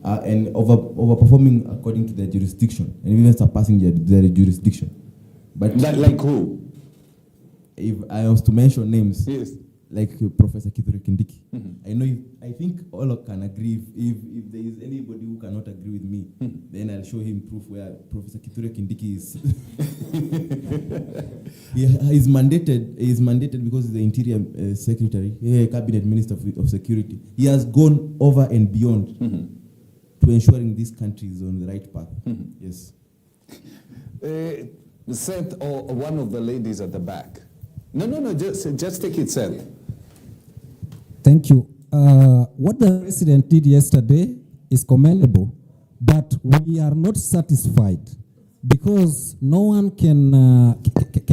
and overperforming according to their jurisdiction, and even surpassing their jurisdiction. But like who? If I was to mention names, yes, like Professor Kithure Kindiki, mm-hmm. I think all can agree. If there is anybody who cannot agree with me, then I'll show him proof where Professor Kithure Kindiki is. He is mandated because he's the Interior Secretary, Cabinet Minister of Security. He has gone over and beyond to ensuring this country is on the right path. Yes. Seth, or one of the ladies at the back. No, just take it, Seth. Thank you. What the president did yesterday is commendable, but we are not satisfied because no one can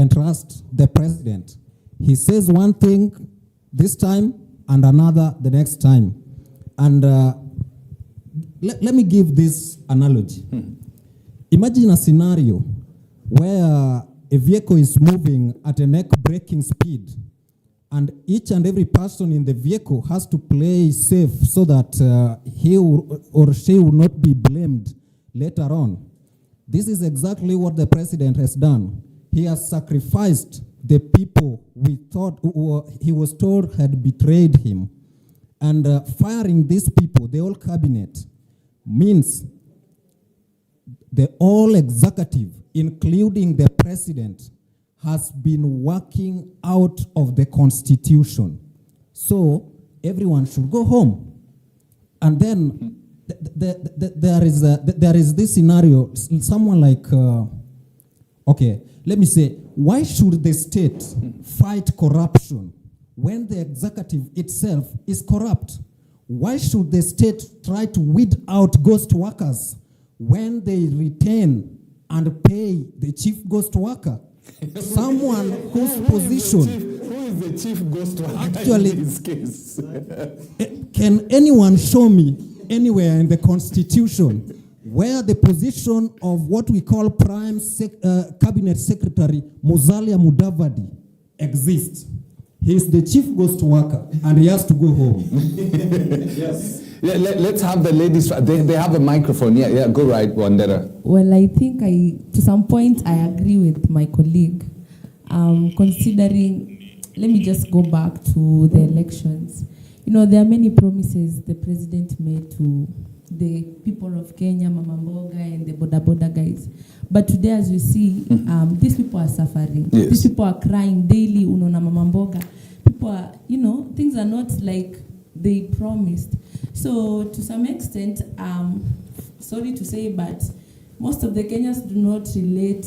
trust the president. He says one thing this time and another the next time. And let me give this analogy. Imagine a scenario where a vehicle is moving at a neck-breaking speed, and each and every person in the vehicle has to play safe so that he or she will not be blamed later on. This is exactly what the president has done. He has sacrificed the people he was told had betrayed him. And firing these people, the whole cabinet, means the whole executive, including the president, has been working out of the constitution. So everyone should go home. And then there is this scenario, someone like, okay, let me say, why should the state fight corruption when the executive itself is corrupt? Why should the state try to weed out ghost workers when they retain and pay the chief ghost worker? Someone whose position... Who is the chief ghost worker actually, in this case? Can anyone show me anywhere in the constitution where the position of what we call prime cabinet secretary Musalia Mudavadi exists? He is the chief ghost worker and he has to go home. Yes. Let's have the ladies. They have a microphone. Yeah, go right, Wandera. Well, I think to some point, I agree with my colleague. Considering, let me just go back to the elections. You know, there are many promises the president made to the people of Kenya, Mama Mboga, and the Boda guys. But today, as you see, these people are suffering. Yes. These people are crying daily, Unona Mama Mboga. People are, things are not like they promised. So to some extent, sorry to say, but most of the Kenyans do not relate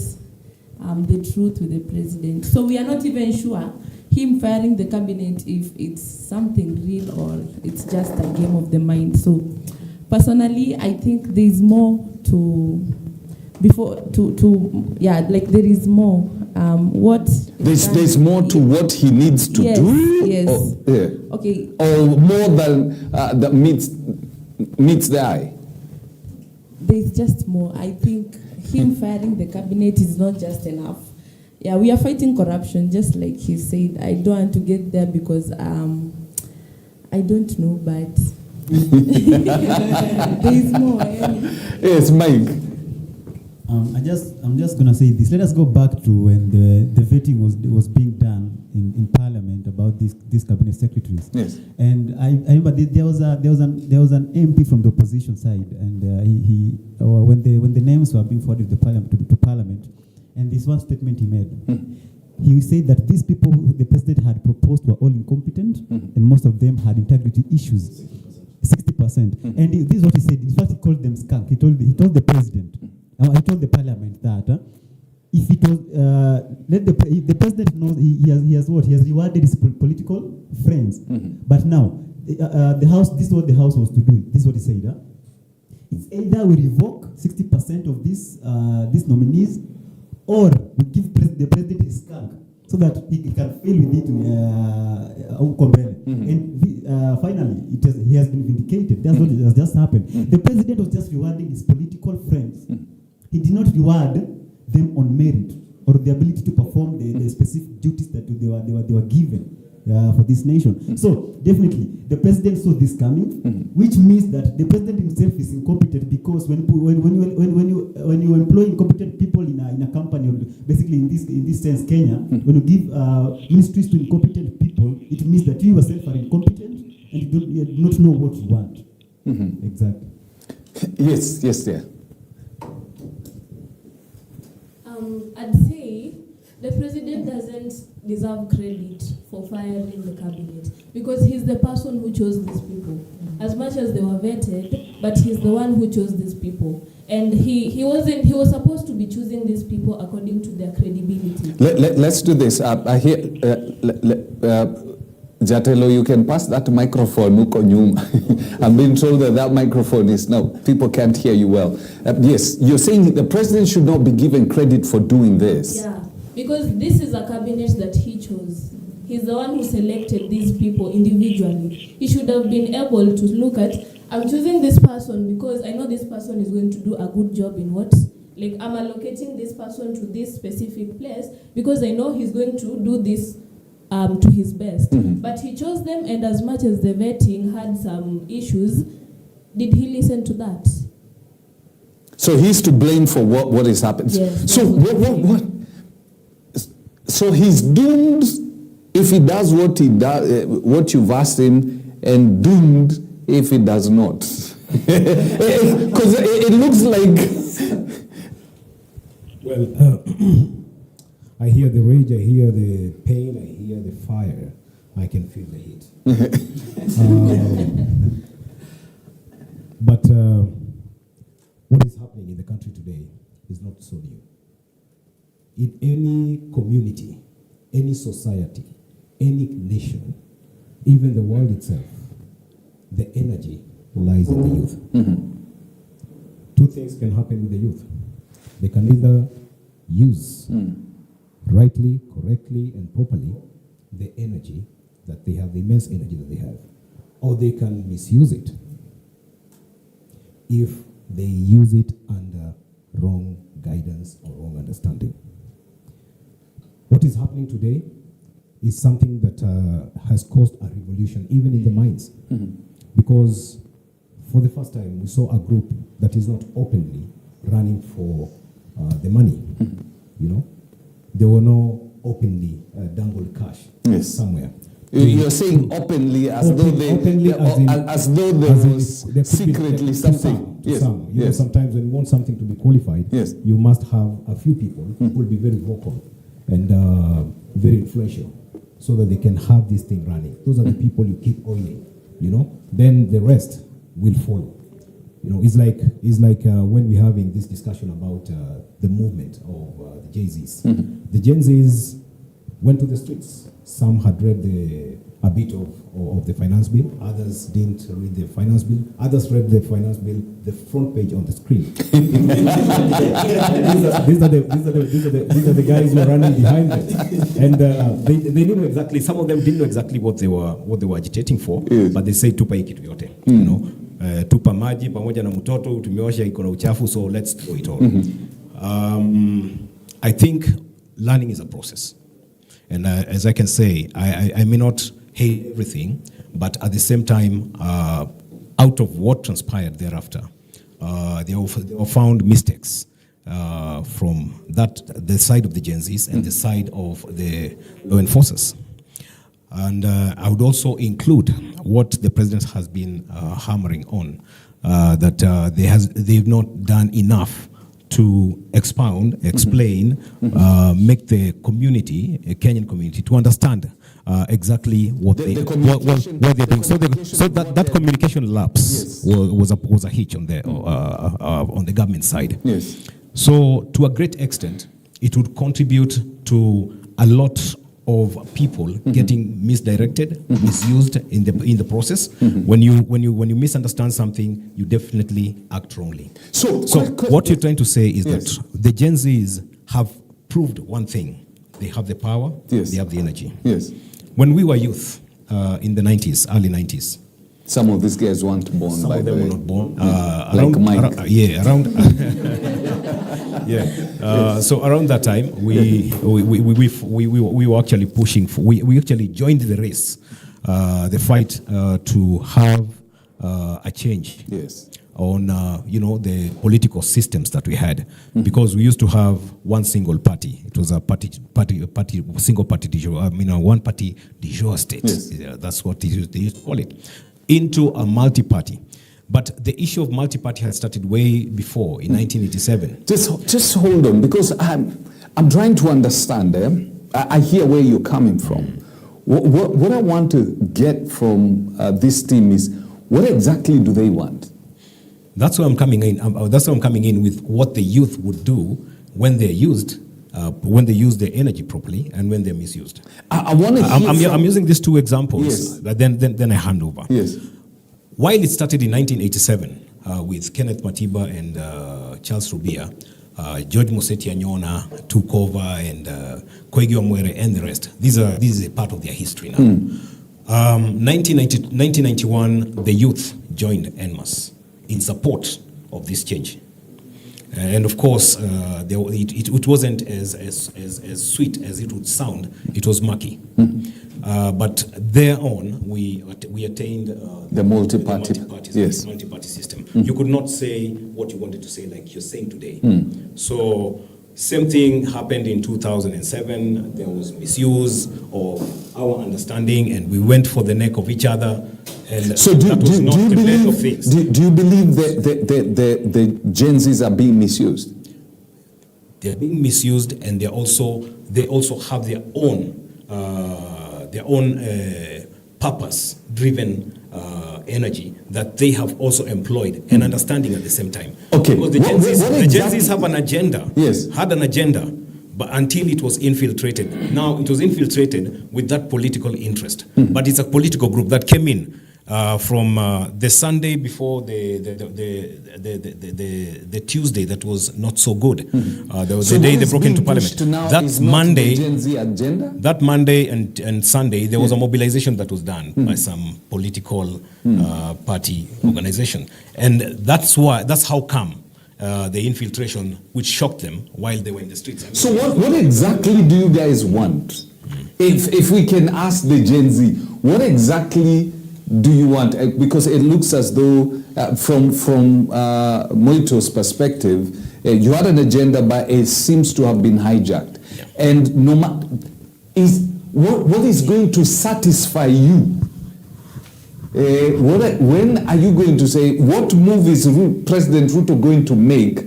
the truth with the president. So we are not even sure him firing the cabinet if it's something real or it's just a game of the mind. So personally, I think there is more there is more. There's more to what he needs to do. Yes. Okay. Or more than that meets the eye. There's just more. I think him firing the cabinet is not just enough. Yeah, we are fighting corruption, just like he said. I don't want to get there because I don't know, but there is more. Yes, Mike. I'm just going to say this. Let us go back to when the vetting was being done in Parliament about these cabinet secretaries. Yes. And I remember there was an MP from the opposition side, and when the names were being forwarded to Parliament, and this one statement he made. He said that these people the president had proposed were all incompetent, and most of them had integrity issues. 60%. And this is what he said. In fact, he called them skunk. He told the president. I told the parliament that if it was let the president knows he has rewarded his political friends. But now the house, this is what the house was to do. This is what he said. It's either we revoke 60% of these nominees, or we give the president his skunk so that he can fail with it. And finally, he has been vindicated. That's what has just happened. The president was just rewarding his political friends. He did not reward them on merit or the ability to perform the specific duties that they were given. for this nation. So definitely, the president saw this coming, which means that the president himself is incompetent, because when you employ incompetent people in a company, or basically in this sense Kenya, when you give ministries to incompetent people, it means that you yourself are incompetent and you do not know what you want. Exactly. Yes, there. I'd say the president doesn't deserve credit for firing the cabinet, because he's the person who chose these people. As much as they were vetted, but he's the one who chose these people. And he was supposed to be choosing these people according to their credibility. Let's do this. I hear, Jatelo, you can pass that microphone. I'm being told that microphone is no. People can't hear you well. Yes, you're saying the president should not be given credit for doing this. Yeah, because this is a cabinet that he chose. He's the one who selected these people individually. He should have been able to look at, I'm choosing this person because I know this person is going to do a good job in what? Like, I'm allocating this person to this specific place because I know he's going to do this to his best. But he chose them, and as much as the vetting had some issues, did he listen to that? So he's to blame for what is happening. Yes, so what? So he's doomed if he does what he does, what you've asked him, and doomed if he does not. Because it looks like. Well, I hear the rage, I hear the pain, I hear the fire. I can feel the heat. But what is happening in the country today is not so new. In any community, any society, any nation, even the world itself, the energy lies in the youth. Two things can happen with the youth. They can either use rightly, correctly, and properly the energy that they have, the immense energy that they have, or they can misuse it if they use it under wrong guidance or wrong understanding. What is happening today is something that has caused a revolution even in the minds, because for the first time we saw a group that is not openly running for the money. You know, there were no openly dangled cash somewhere. You're saying openly as though there was secretly something. You know, sometimes when you want something to be qualified, you must have a few people who will be very vocal and very influential, so that they can have this thing running. Those are the people you keep oiling. You know, then the rest will follow. You know, it's like when we're having this discussion about the movement of the Gen Zs. The Gen Zs went to the streets. Some had read a bit of the finance bill. Others didn't read the finance bill. Others read the finance bill, the front page on the screen. These are the guys who are running behind them, and they didn't know exactly. Some of them didn't know exactly what they were agitating for, but they say tupa hii kitu yote, you know. Tupa maji pamoja na mtoto tumeosha iko na uchafu, so let's throw it all. I think learning is a process, and as I can say, I may not hate everything, but at the same time, out of what transpired thereafter, they were found mistakes from the side of the Gen Zs and the side of the law enforcers. And I would also include what the president has been hammering on, that they've not done enough to expound, explain, make the community, a Kenyan community, to understand exactly what they're doing. So that communication lapse was a hitch on the government side. So to a great extent, it would contribute to a lot of people getting misdirected, misused in the process. When you misunderstand something, you definitely act wrongly. So what you're trying to say is that the Gen Zs have proved one thing: they have the power, they have the energy. When we were youth in the 90s, early 90s, some of these guys weren't born. Some of them were not born. Like Mike. Around Yeah. So around that time, we were actually pushing for. We actually joined the race, the fight to have a change. Yes. On the political systems that we had, because we used to have one single party. It was a single party de jure. One party de jure state. Yes. Yeah, that's what they used to call it. Into a multi-party. But the issue of multi-party had started way before, in 1987. Just hold on, because I'm trying to understand. I hear where you're coming from. What I want to get from this team is, what exactly do they want? That's where I'm coming in. That's where I'm coming in with what the youth would do when they're used, when they use their energy properly, and when they're misused. I want to hear I'm using these two examples. Yes. But then I hand over. Yes. While it started in 1987 with Kenneth Matiba and Charles Rubia, George Museti Anyona took over, and Koigi Omwere and the rest. This is a part of their history now. 1991, the youth joined NMAS in support of this change. And of course, it wasn't as sweet as it would sound. It was murky. But thereon, we attained the multi-party system. You could not say what you wanted to say like you're saying today. So same thing happened in 2007. There was misuse of our understanding, and we went for the neck of each other. And so do you believe that the Gen Zs are being misused? They're being misused, and they also have their own purpose-driven energy that they have also employed and understanding at the same time. Okay. Because the Gen Zs have an agenda. Yes. Had an agenda, but until it was infiltrated. Now it was infiltrated with that political interest. But it's a political group that came in from the Sunday before the Tuesday that was not so good. There was the day they broke into parliament. That Monday, Gen Z agenda? That Monday and Sunday, there was a mobilization that was done by some political party organization, and that's how come the infiltration, which shocked them while they were in the streets. So what exactly do you guys want? If we can ask the Gen Z, what exactly do you want? Because it looks as though, from Moito's perspective, you had an agenda, but it seems to have been hijacked. Yeah. And what is going to satisfy you? When are you going to say, what move is President Ruto going to make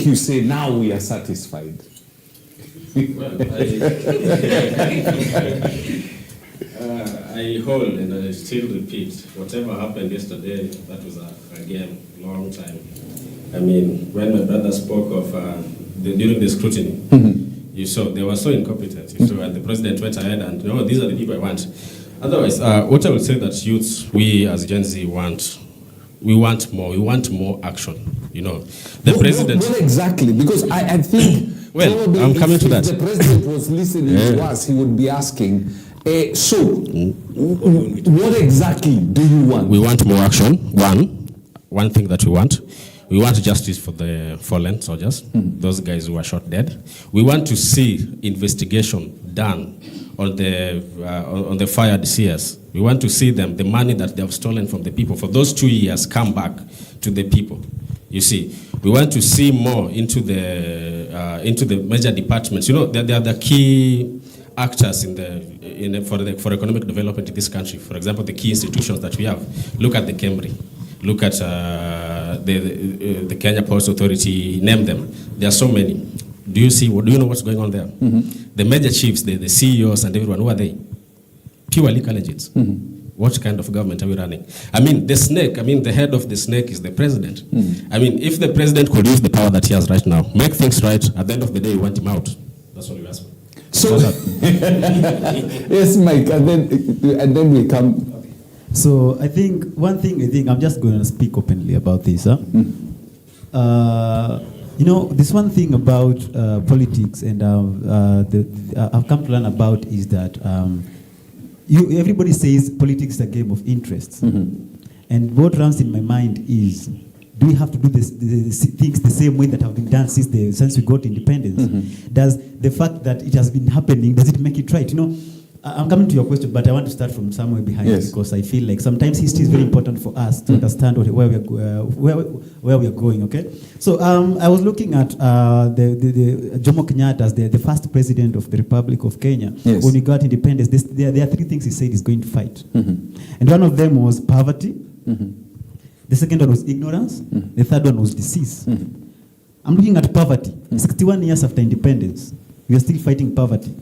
you say, now we are satisfied? I hold and I still repeat, whatever happened yesterday, that was again a long time. I mean, when my brother spoke of during the scrutiny, you saw they were so incompetent. You saw, and the president went ahead and, these are the people I want. Otherwise, what I would say that youths, we as Gen Z we want more. We want more action. The president. What exactly? Because I think. Well, I'm coming to that. If the president was listening to us, he would be asking. So, what exactly do you want? We want more action. One thing that we want justice for the fallen soldiers, those guys who were shot dead. We want to see investigation done on the fired CS. We want to see them, the money that they have stolen from the people for those 2 years, come back to the people. You see, we want to see more into the major departments. They are the key actors for economic development in this country. For example, the key institutions that we have. Look at the Kemri. Look at the Kenya Ports Authority. Name them. There are so many. Do you know what's going on there? The major chiefs, the CEOs and everyone, who are they? Pure legal agents. What kind of government are we running? The head of the snake is the president. If the president could use the power that he has right now, make things right, at the end of the day, you want him out. That's all you ask for. So, yes, Mike, and then we come. So I think I'm just going to speak openly about this. This one thing about politics, and I've come to learn about, is that everybody says politics is a game of interests, and what runs in my mind is do we have to do the things the same way that have been done since we got independence? Does the fact that it has been happening, does it make it right? You know, I'm coming to your question, but I want to start from somewhere behind, because I feel like sometimes history is very important for us to understand where we are going. Okay, so I was looking at the Jomo Kenyatta as the first president of the Republic of Kenya. When he got independence. There are three things he said he's going to fight, and one of them was poverty. The second one was ignorance. The third one was disease. I'm looking at poverty. 61 years after independence, we are still fighting poverty.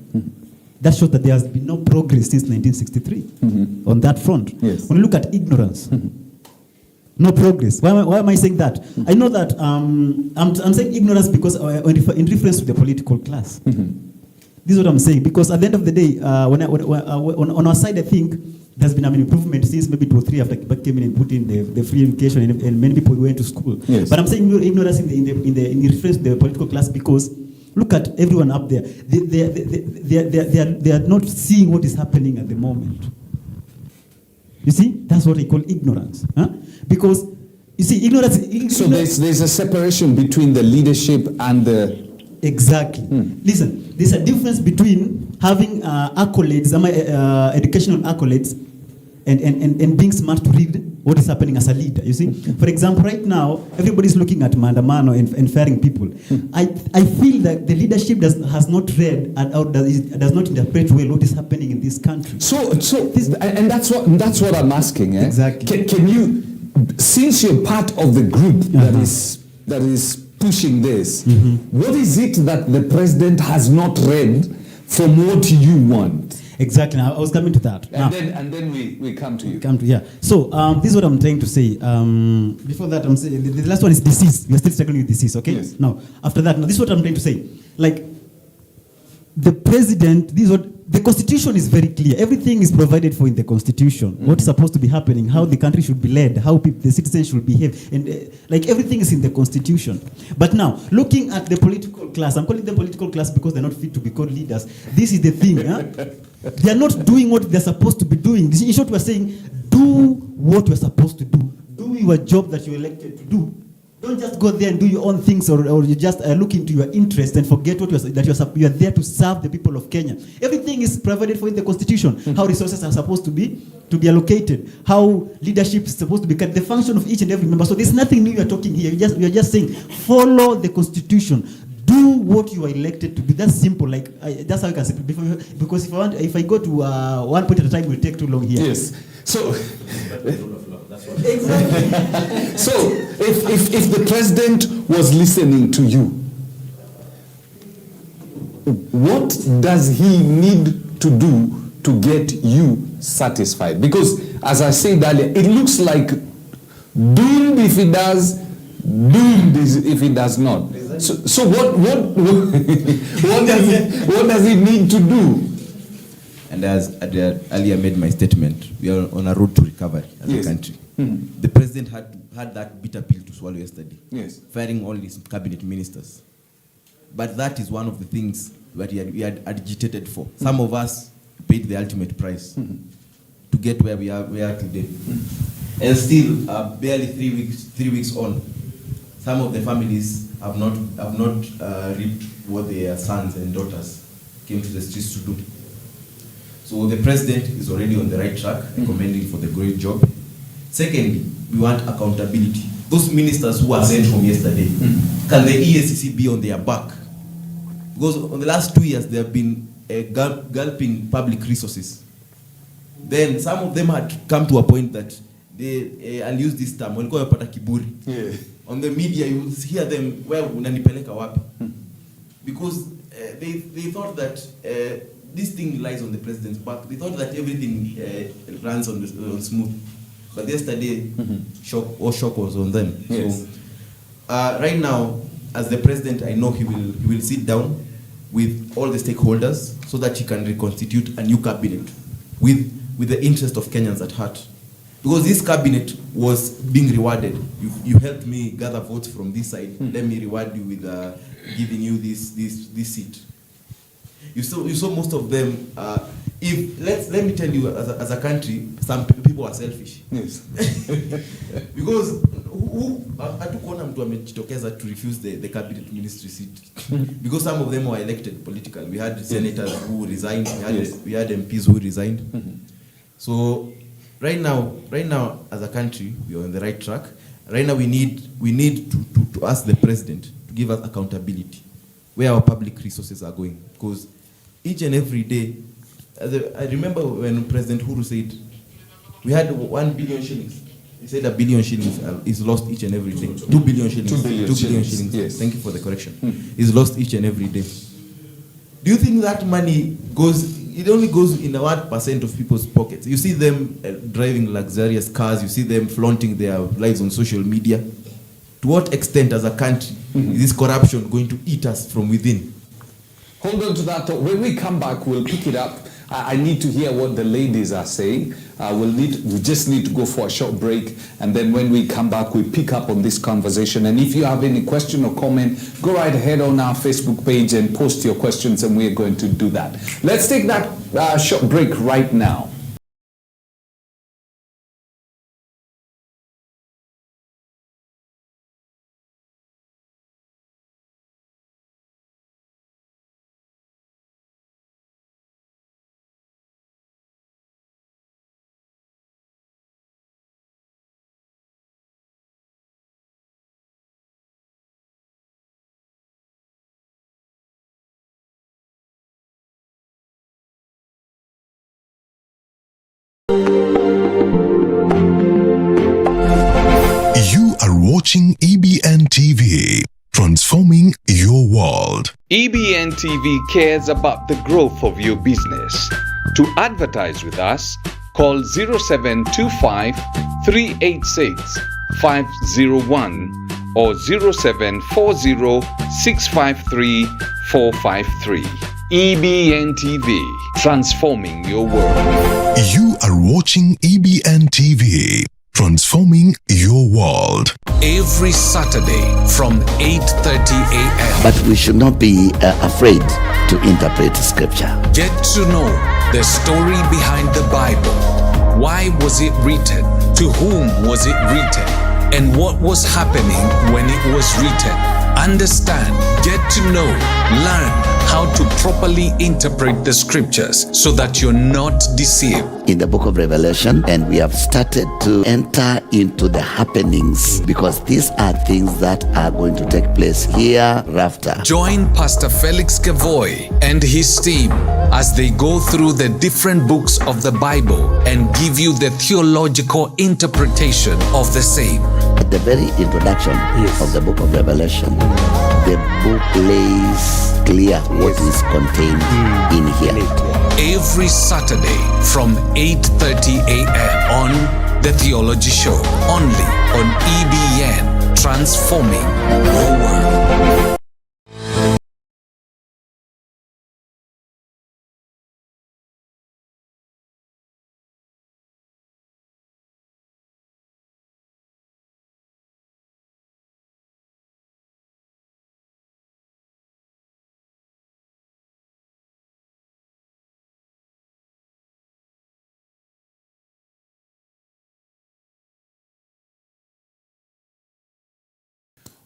That shows that there has been no progress since 1963 on that front. When you look at ignorance, no progress. Why am I saying that? I know that I'm saying ignorance because in reference to the political class. This is what I'm saying, because at the end of the day, on our side, I think there's been an improvement since maybe 2 or 3 after Kibaki came in and put in the free education, and many people went to school. But I'm saying ignorance in reference to the political class, because look at everyone up there. They are not seeing what is happening at the moment. You see, that's what I call ignorance. Because you see, ignorance. So there's a separation between the leadership and the. Exactly. Listen, there's a difference between having accolades, educational accolades, and being smart to read what is happening as a leader. You see, for example, right now everybody's looking at maandamano and firing people. I feel that the leadership has not read and does not interpret well what is happening in this country. So that's what I'm asking. Exactly. Can you, since you're part of the group that is pushing this, what is it that the president has not read from what you want? Exactly. Now, I was coming to that. And then we come to you. So this is what I'm trying to say. Before that, I'm saying the last one is disease. We're still struggling with disease, okay? Yes. Now, after that, this is what I'm trying to say. Like, the president, the Constitution is very clear. Everything is provided for in the Constitution. What's supposed to be happening, how the country should be led, how the citizens should behave, and like everything is in the Constitution. But now, looking at the political class, I'm calling them political class because they're not fit to be called leaders. This is the thing. They are not doing what they're supposed to be doing. In short, we're saying, do what you're supposed to do. Do your job that you're elected to do. Don't just go there and do your own things, or you just look into your interest and forget what you are there to serve the people of Kenya. Everything is provided for in the Constitution. How resources are supposed to be allocated, how leadership is supposed to be cut, the function of each and every member. So there's nothing new you're talking here. We are just saying, follow the Constitution. Do what you are elected to do. That's simple. Like that's how I can say it. Because if I go to one point at a time, it will take too long here. Yes. So. Exactly. So if the president was listening to you, what does he need to do to get you satisfied? Because as I said earlier, it looks like doomed if he does, doomed if he does not. So what does he need to do? And as I earlier made my statement, we are on a road to recovery as a country. The president had that bitter pill to swallow yesterday, firing all his cabinet ministers. But that is one of the things that we had agitated for. Some of us paid the ultimate price to get where we are today. And still, barely 3 weeks on, some of the families have not reaped what their sons and daughters came to the streets to do. So the president is already on the right track, recommending for the great job. Secondly, we want accountability. Those ministers who are sent home yesterday, can the EACC be on their back? Because on the last 2 years, they have been gulping public resources. Then some of them had come to a point that I'll use this term, on the media, you will hear them, well, unanipeleka wapi? Because they thought that this thing lies on the president's back. They thought that everything runs on smooth. But yesterday, shock was on them. Yes. So right now, as the president, I know he will sit down with all the stakeholders so that he can reconstitute a new cabinet with the interest of Kenyans at heart. Because this cabinet was being rewarded. You helped me gather votes from this side. Let me reward you with giving you this seat. You saw most of them. Let me tell you, as a country, some people are selfish. Yes. Because who hatukuona mtu amejitokeza to refuse the cabinet ministry seat because some of them were elected politically. We had senators who resigned, we had MPs who resigned. So right now as a country we are on the right track. Right now we need to ask the president to give us accountability where our public resources are going, because each and every day, I remember when President Uhuru said we had 1 billion shillings. He said 1 billion shillings is lost each and every day. 2 billion shillings. 2 billion shillings. Yes. Thank you for the correction. Is lost each and every day. Do you think that money it only goes in 1% of people's pockets? You see them driving luxurious cars, you see them flaunting their lives on social media. To what extent as a country is this corruption going to eat us from within? Hold on to that. When we come back, we'll pick it up. I need to hear what the ladies are saying. We just need to go for a short break, and then when we come back, we pick up on this conversation. And if you have any question or comment, go right ahead on our Facebook page and post your questions, and we're going to do that. Let's take that short break right now. You are watching EBN TV, transforming your world. EBN TV cares about the growth of your business. To advertise with us, call 0725 386 501 or 0740 653 453. EBN TV, transforming your world. You are watching EBN TV, transforming your world. Every Saturday from 8:30 a.m. But we should not be afraid to interpret scripture. Get to know the story behind the Bible. Why was it written? To whom was it written? And what was happening when it was written? Understand, get to know, learn how to properly interpret the scriptures so that you're not deceived. In the book of Revelation, and we have started to enter into the happenings, because these are things that are going to take place hereafter. Join Pastor Felix Kevoy and his team as they go through the different books of the Bible and give you the theological interpretation of the same. At the very introduction of the book of Revelation, the book lays clear what is contained in here. Every Saturday from 8:30 a.m. on The Theology Show, only on EBN, transforming your world.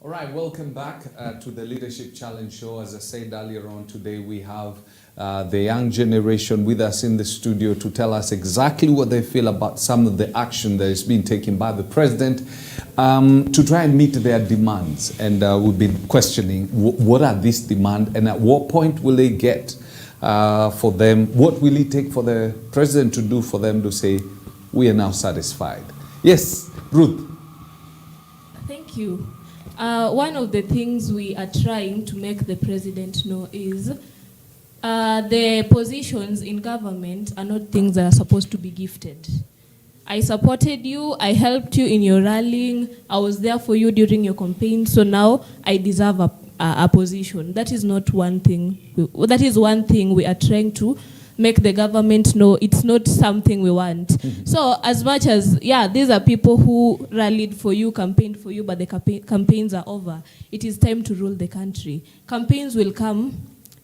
All right, welcome back to the Leadership Challenge Show. As I said earlier on, today we have the young generation with us in the studio to tell us exactly what they feel about some of the action that is being taken by the president to try and meet their demands. And we've been questioning what are these demands and at what point will they get for them? What will it take for the president to do for them to say, we are now satisfied? Yes, Ruth. Thank you. One of the things we are trying to make the president know is the positions in government are not things that are supposed to be gifted. I supported you, I helped you in your rallying, I was there for you during your campaign, so now I deserve a position. That is not one thing. That is one thing we are trying to make the government know it's not something we want. Mm-hmm. So as much as, these are people who rallied for you, campaigned for you, but the campaigns are over. It is time to rule the country. Campaigns will come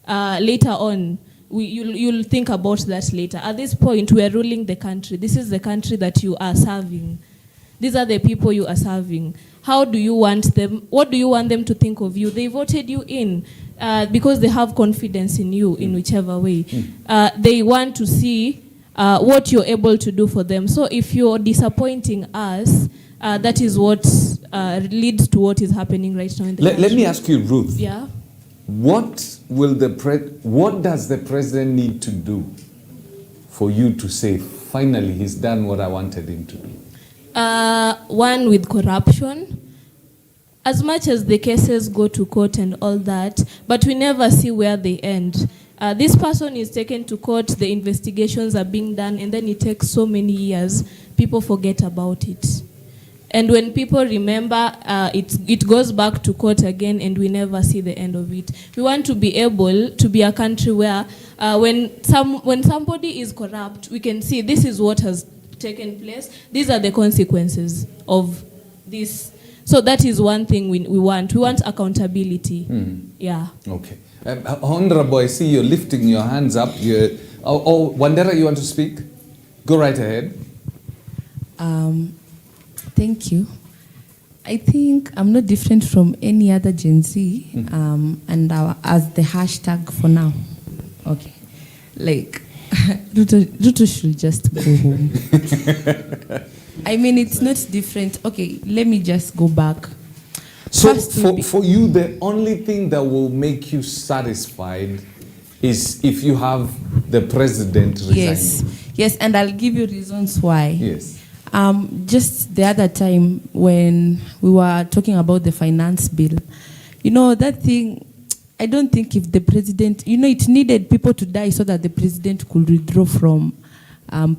later on. You'll think about that later. At this point, we are ruling the country. This is the country that you are serving. These are the people you are serving. How do you want them? What do you want them to think of you? They voted you in because they have confidence in you in whichever way. They want to see what you're able to do for them. So if you're disappointing us, that is what leads to what is happening right now in the country. Let me ask you, Ruth. Yeah. What does the president need to do for you to say, finally, he's done what I wanted him to do? One, with corruption. As much as the cases go to court and all that, but we never see where they end. This person is taken to court, the investigations are being done, and then it takes so many years, people forget about it. And when people remember, it goes back to court again, and we never see the end of it. We want to be able to be a country where when somebody is corrupt, we can see this is what has taken place. These are the consequences of this. So that is one thing we want. We want accountability. Yeah. Okay. Honorable, I see you're lifting your hands up. Wandera, you want to speak? Go right ahead. Thank you. I think I'm not different from any other Gen Z, and as the hashtag for now. Okay. Like, Ruto should just go home. I mean, it's not different. Okay, let me just go back. So for you, the only thing that will make you satisfied is if you have the president resigning. Yes, and I'll give you reasons why. Yes. Just the other time when we were talking about the finance bill, that thing, I don't think if the president, it needed people to die so that the president could withdraw from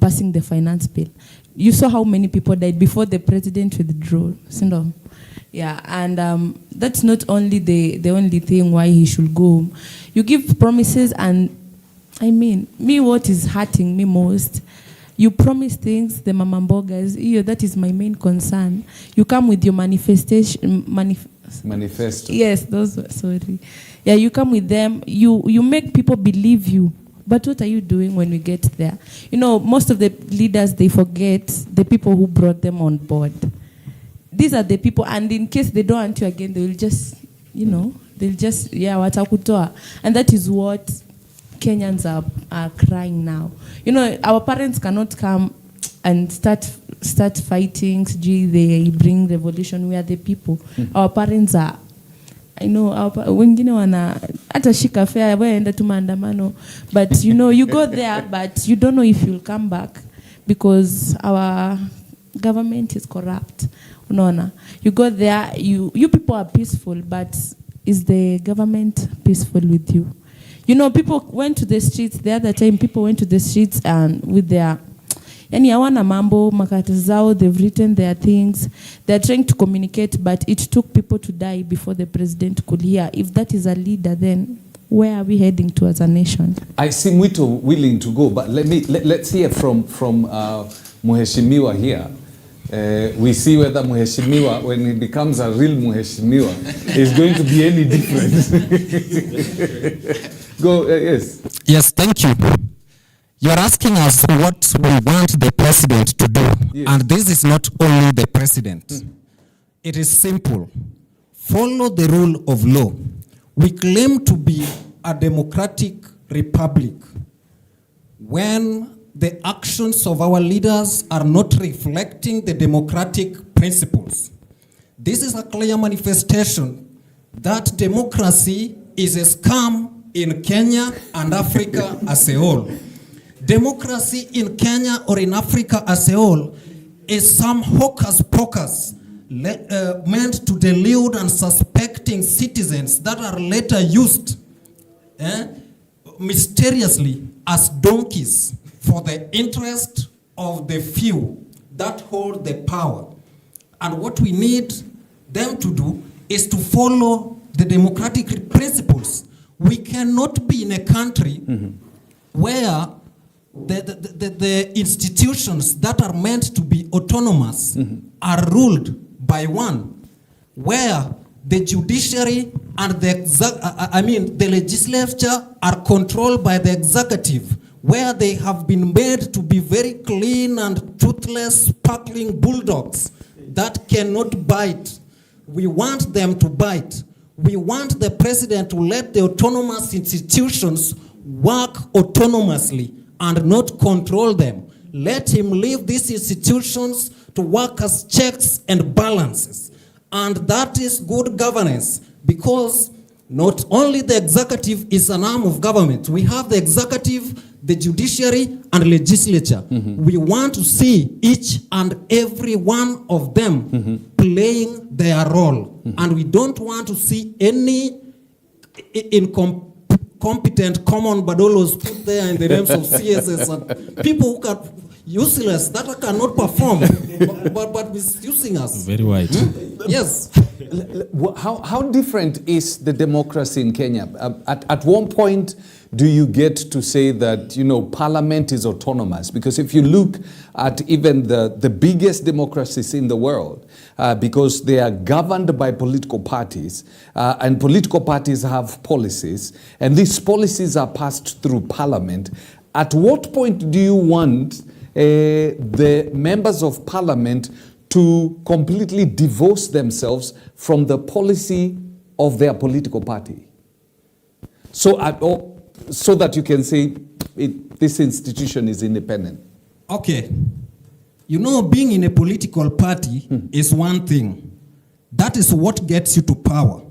passing the finance bill. You saw how many people died before the president withdrew. Yeah, and that's not only the only thing why he should go. You give promises, and I mean, what is hurting me most, you promise things, the mamambogas, that is my main concern. You come with your manifesto. Yes, sorry. Yeah, you come with them, you make people believe you. But what are you doing when we get there? Most of the leaders, they forget the people who brought them on board. These are the people, and in case they don't want you again, they will just, watakutoa. And that is what Kenyans are crying now. Our parents cannot come and start fighting. They bring revolution. We are the people. Our parents are, wengine wana hata shika fare waenda tu maandamano, but you go there, but you don't know if you'll come back because our government is corrupt. You go there, you people are peaceful, but is the government peaceful with you? People went to the streets the other time. People went to the streets and with their hawana mambo makata zao, they've written their things. They're trying to communicate, but it took people to die before the president could hear. If that is a leader, then where are we heading to as a nation? I see Mwito willing to go, but let's hear from Mheshimiwa here. We see whether Mheshimiwa, when he becomes a real Mheshimiwa, is going to be any different. Go, yes. Yes, thank you. You're asking us what we want the president to do. Yes. And this is not only the president. It is simple. Follow the rule of law. We claim to be a democratic republic. When the actions of our leaders are not reflecting the democratic principles, this is a clear manifestation that democracy is a scam in Kenya and Africa as a whole. Democracy in Kenya or in Africa as a whole is some hocus pocus meant to delude and suspecting citizens that are later used mysteriously as donkeys for the interest of the few that hold the power. And what we need them to do is to follow the democratic principles. We cannot be in a country where the institutions that are meant to be autonomous are ruled by one, where the judiciary and the legislature are controlled by the executive, where they have been made to be very clean and toothless, sparkling bulldogs that cannot bite. We want them to bite. We want the president to let the autonomous institutions work autonomously and not control them. Let him leave these institutions to work as checks and balances. And that is good governance, because not only the executive is an arm of government. We have the executive, the judiciary, and legislature. We want to see each and every one of them playing their role. And we don't want to see any incompetent common badolos put there in the names of CSS and people who are useless, that cannot perform, but misusing us. Very white. Yes. How different is the democracy in Kenya? At one point, do you get to say that, Parliament is autonomous? Because if you look at even the biggest democracies in the world, because they are governed by political parties, and political parties have policies, and these policies are passed through Parliament, at what point do you want the members of Parliament to completely divorce themselves from the policy of their political party? So that you can say this institution is independent. Okay. Being in a political party is one thing. That is what gets you to power.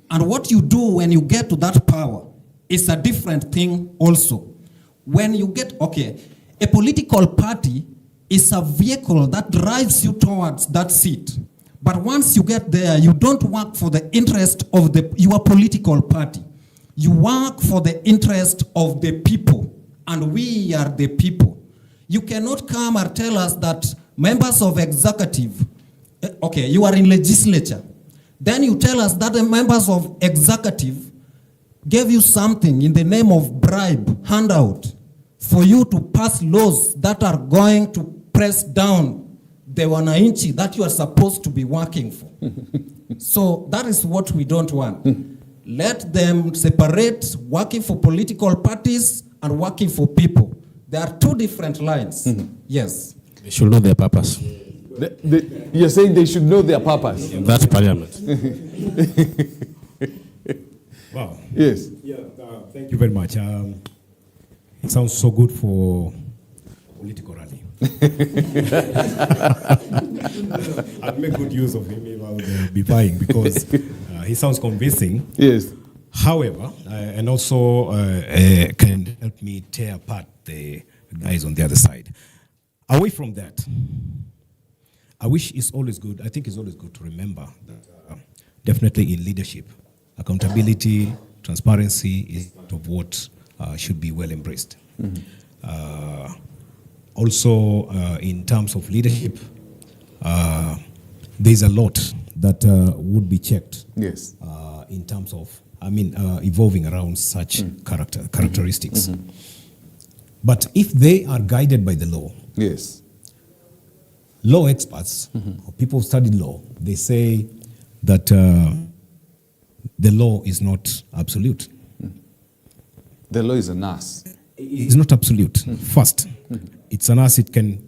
And what you do when you get to that power is a different thing also. When you get, a political party is a vehicle that drives you towards that seat. But once you get there, you don't work for the interest of your political party. You work for the interest of the people, and we are the people. You cannot come and tell us that members of executive, you are in legislature. Then you tell us that the members of executive gave you something in the name of bribe, handout, for you to pass laws that are going to press down the wananchi that you are supposed to be working for. So that is what we don't want. Let them separate working for political parties and working for people. There are two different lines. Yes. They should know their purpose. You're saying they should know their purpose? In that parliament. Wow. Yes. Yeah, thank you very much. It sounds so good for political rally. I'd make good use of him if I would be buying, because he sounds convincing. Yes. However, and also can help me tear apart the guys on the other side. Away from that, I think it's always good to remember that definitely in leadership, accountability, transparency is part of what should be well embraced. Also, in terms of leadership, there's a lot that would be checked. Yes. In terms of, evolving around such characteristics. But if they are guided by the law, yes, law experts, or people who study law, they say that the law is not absolute. The law is a nurse. It's not absolute. First, it's a nurse. It can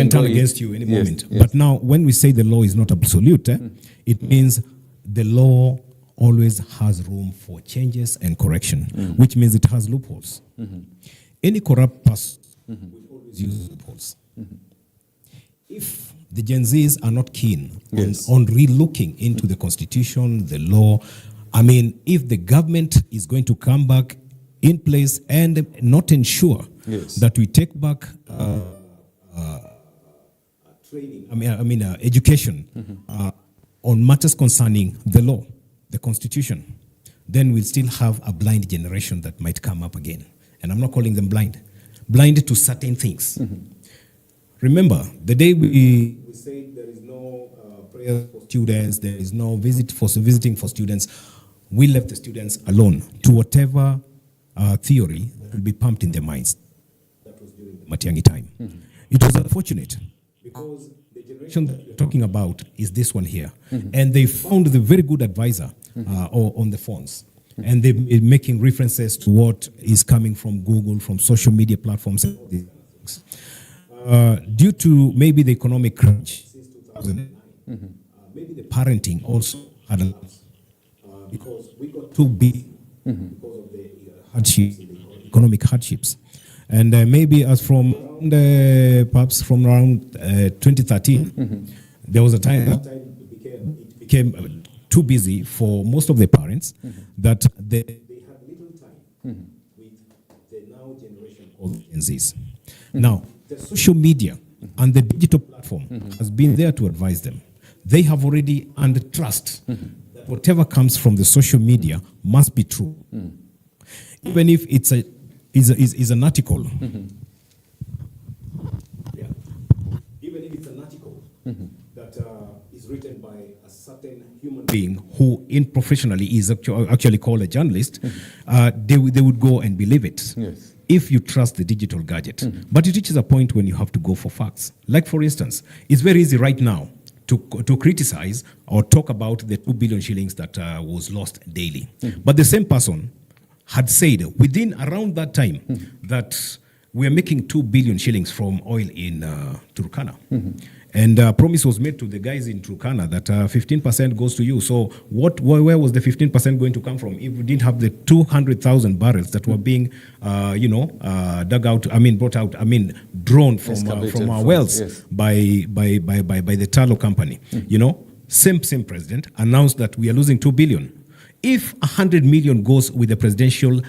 turn against you any moment. Yes. But now, when we say the law is not absolute, it means the law always has room for changes and correction, which means it has loopholes. Any corrupt person will always use loopholes. If the Gen Zs are not keen on re-looking into the constitution, the law, if the government is going to come back in place and not ensure that we take back training, education on matters concerning the law, the constitution, then we'll still have a blind generation that might come up again. And I'm not calling them blind to certain things. Remember, the day we say there is no prayer for students, there is no visiting for students, we left the students alone to whatever theory will be pumped in their minds. That was during the Matiang'i time. It was unfortunate because the generation that we're talking about is this one here. And they found the very good advisor on the phones. And they're making references to what is coming from Google, from social media platforms. And all these things. Due to maybe the economic crunch, maybe the parenting also had a lapse, because we got too big because of the hardships, the economic hardships. And maybe as from perhaps from around 2013, there was a time that it became too busy for most of the parents that they had little time with the now generation of Gen Zs. Now, the social media and the digital platform has been there to advise them. They have already earned trust that whatever comes from the social media must be true. Even if it's is an article. Yeah. Even if it's an article that is written by a certain human being who professionally is actually called a journalist, they would go and believe it. Yes. If you trust the digital gadget. But it reaches a point when you have to go for facts. Like, for instance, it's very easy right now to criticize or talk about the 2 billion shillings that was lost daily. But the same person had said within around that time that we are making 2 billion shillings from oil in Turkana. And a promise was made to the guys in Turkana that 15% goes to you. So where was the 15% going to come from if we didn't have the 200,000 barrels that were being, dug out, brought out, drawn from our wells, yes, by the Talo company. Same president announced that we are losing 2 billion. If 100 million goes with the presidential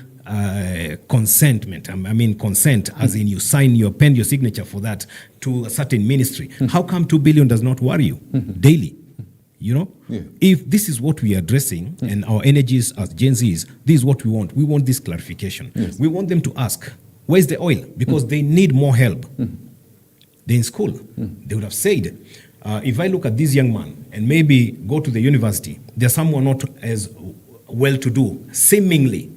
consent, as in you pen your signature for that to a certain ministry, how come 2 billion does not worry you daily? If this is what we are addressing and our energies as Gen Zs, this is what we want. We want this clarification. Yes. We want them to ask, where's the oil? Because they need more help. They're in school. They would have said, if I look at this young man and maybe go to the university, there's someone not as well-to-do, seemingly.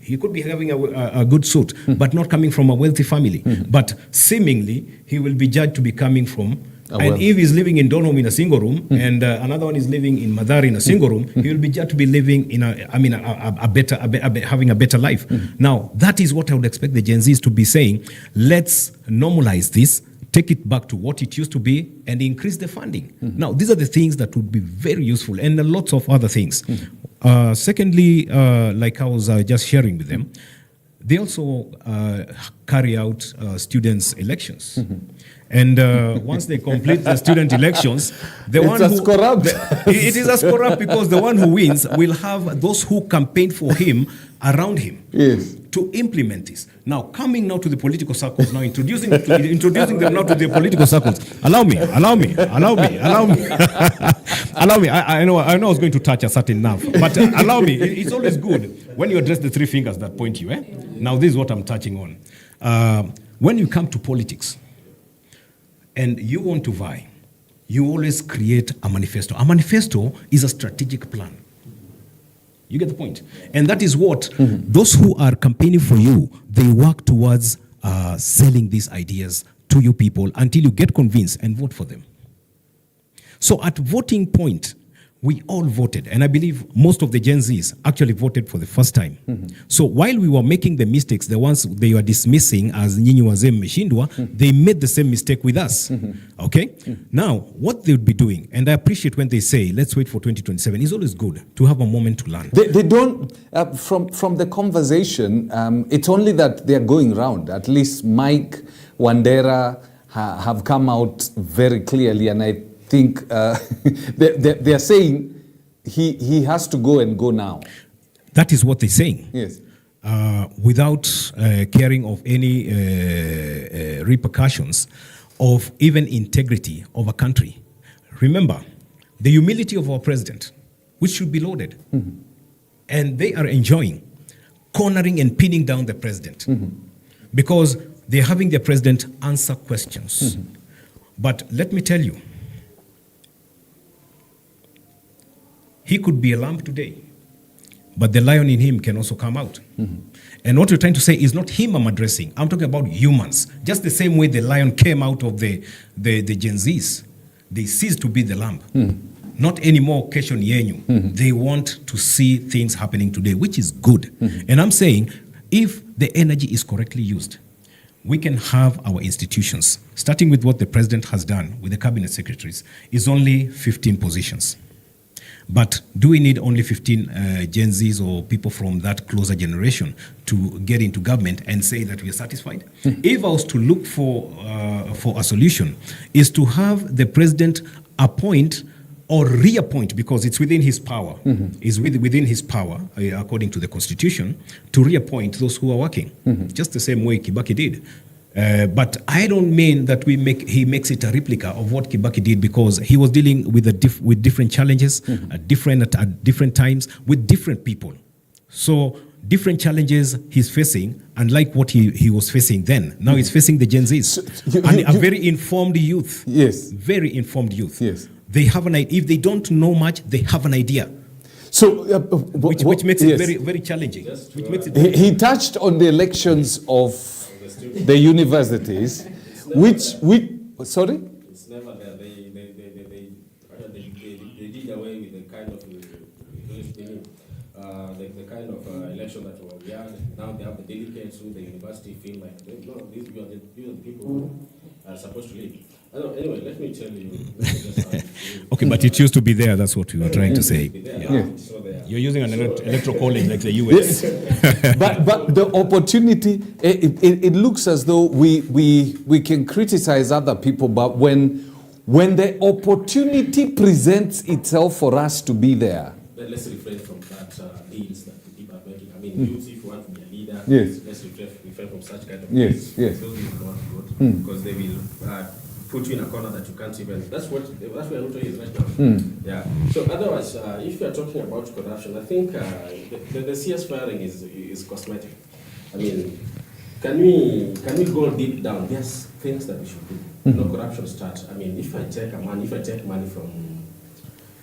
He could be having a good suit, but not coming from a wealthy family. But seemingly, he will be judged to be coming from. And if he's living in Donholm in a single room, and another one is living in Madar in a single room, he will be judged to be living in having a better life. Now, that is what I would expect the Gen Zs to be saying. Let's normalize this, take it back to what it used to be, and increase the funding. Now, these are the things that would be very useful, and lots of other things. Secondly, like I was just sharing with them, they also carry out students' elections. And once they complete the student elections, it is as corrupt because the one who wins will have those who campaign for him around him to implement this. Now, coming now to the political circles, now introducing them now to the political circles. Allow me. I know I was going to touch a certain nerve, but allow me. It's always good when you address the three fingers that point you. Now, this is what I'm touching on. When you come to politics and you want to vie, you always create a manifesto. A manifesto is a strategic plan. You get the point? And that is what those who are campaigning for you, they work towards selling these ideas to you people until you get convinced and vote for them. So at voting point, we all voted, and I believe most of the Gen Zs actually voted for the first time. So while we were making the mistakes, the ones they were dismissing as Nyinyi Wazee Mmeshindwa, they made the same mistake with us. Okay? Now, what they would be doing, and I appreciate when they say, let's wait for 2027, it's always good to have a moment to learn. They don't, from the conversation, it's only that they're going round. At least Mike, Wandera have come out very clearly, and I think they're saying he has to go and go now. That is what they're saying. Yes. Without caring of any repercussions of even integrity of a country. Remember, the humility of our president, which should be lauded. And they are enjoying cornering and pinning down the president because they're having the president answer questions. But let me tell you, he could be a lamb today, but the lion in him can also come out. And what you're trying to say is not him I'm addressing. I'm talking about humans. Just the same way the lion came out of the Gen Zs. They ceased to be the lamb. Not anymore kesho ni yenyu. They want to see things happening today, which is good. And I'm saying, if the energy is correctly used, we can have our institutions, starting with what the president has done with the cabinet secretaries, is only 15 positions. But do we need only 15 Gen Zs or people from that closer generation to get into government and say that we are satisfied? If I was to look for a solution, is to have the president appoint or reappoint, because it's within his power, is within his power, according to the Constitution, to reappoint those who are working, just the same way Kibaki did. But I don't mean that he makes it a replica of what Kibaki did, because he was dealing with with different challenges at different times with different people. So different challenges he's facing, unlike what he was facing then. Now he's facing the Gen Zs, a very informed youth. Yes, very informed youth. Yes, they have an idea. If they don't know much, they have an idea. So, which makes it very, very challenging. Which makes it he touched on the elections of the universities, which sorry? It's never there. They did away with the kind of the kind of election that we had. Now they have the delegates who the university feel like no, these are the people who are supposed to lead. Anyway, let me tell you. Okay, but it used to be there. That's what we were trying to say. Yeah. You're using an electoral college like the US. but the opportunity, it looks as though we can criticize other people, but when the opportunity presents itself for us to be there. Let's refrain from that deals that the people are making. I mean, if you want to be a leader, yes, let's refrain from such kind of deals. Yes. Those deals are not good, because they will put you in a corner that you can't even. That's where Ruto is right now. Yeah. So otherwise, if you are talking about corruption, I think the CS firing is cosmetic. I mean, can we go deep down? There's things that we should do. Corruption starts. I mean, if I take money from,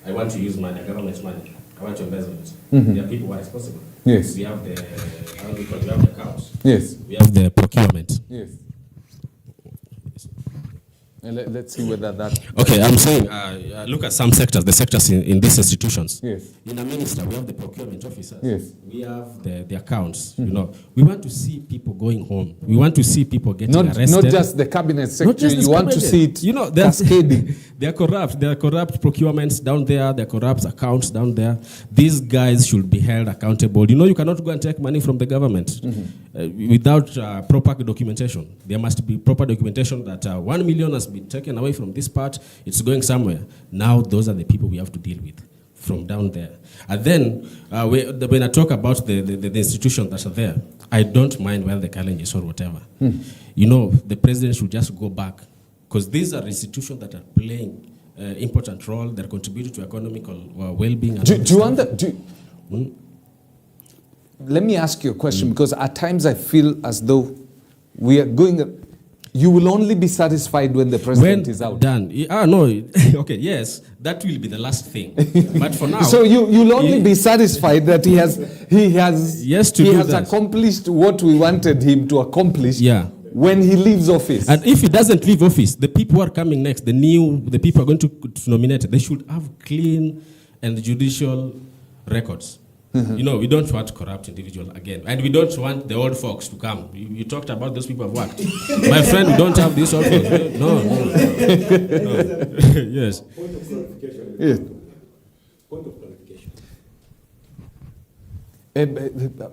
I want to use money, government money. I want to embezzle it. There are people who are responsible. Yes. We have the accounts. Yes. We have the procurement. Yes. Let's see whether that... Okay, I'm saying, look at some sectors, the sectors in these institutions. Yes. In a minister, we have the procurement officers. Yes. We have the accounts, you know. We want to see people going home. We want to see people getting arrested. Not just the cabinet secretary, you want to see it cascading. They are corrupt. There are corrupt procurements down there. There are corrupt accounts down there. These guys should be held accountable. You know, you cannot go and take money from the government without proper documentation. There must be proper documentation that 1 million has been taken away from this part. It's going somewhere. Now, those are the people we have to deal with from down there. And then, when I talk about the institutions that are there, I don't mind whether the challenges or whatever. You know, the president should just go back, because these are institutions that are playing important role. They're contributing to economical well-being. Let me ask you a question, because at times I feel as though we are going... You will only be satisfied when the president is out. Done. No. Okay, yes, that will be the last thing. But for now... So you'll only be satisfied that he has accomplished what we wanted him to accomplish when he leaves office. And if he doesn't leave office, the people who are coming next, the people who are going to nominate, they should have clean and judicial records. You know, we don't want corrupt individual again. And we don't want the old folks to come. You talked about those people who have worked. My friend, we don't have these old folks. No. Yes. Point of clarification. Yes. Point of clarification.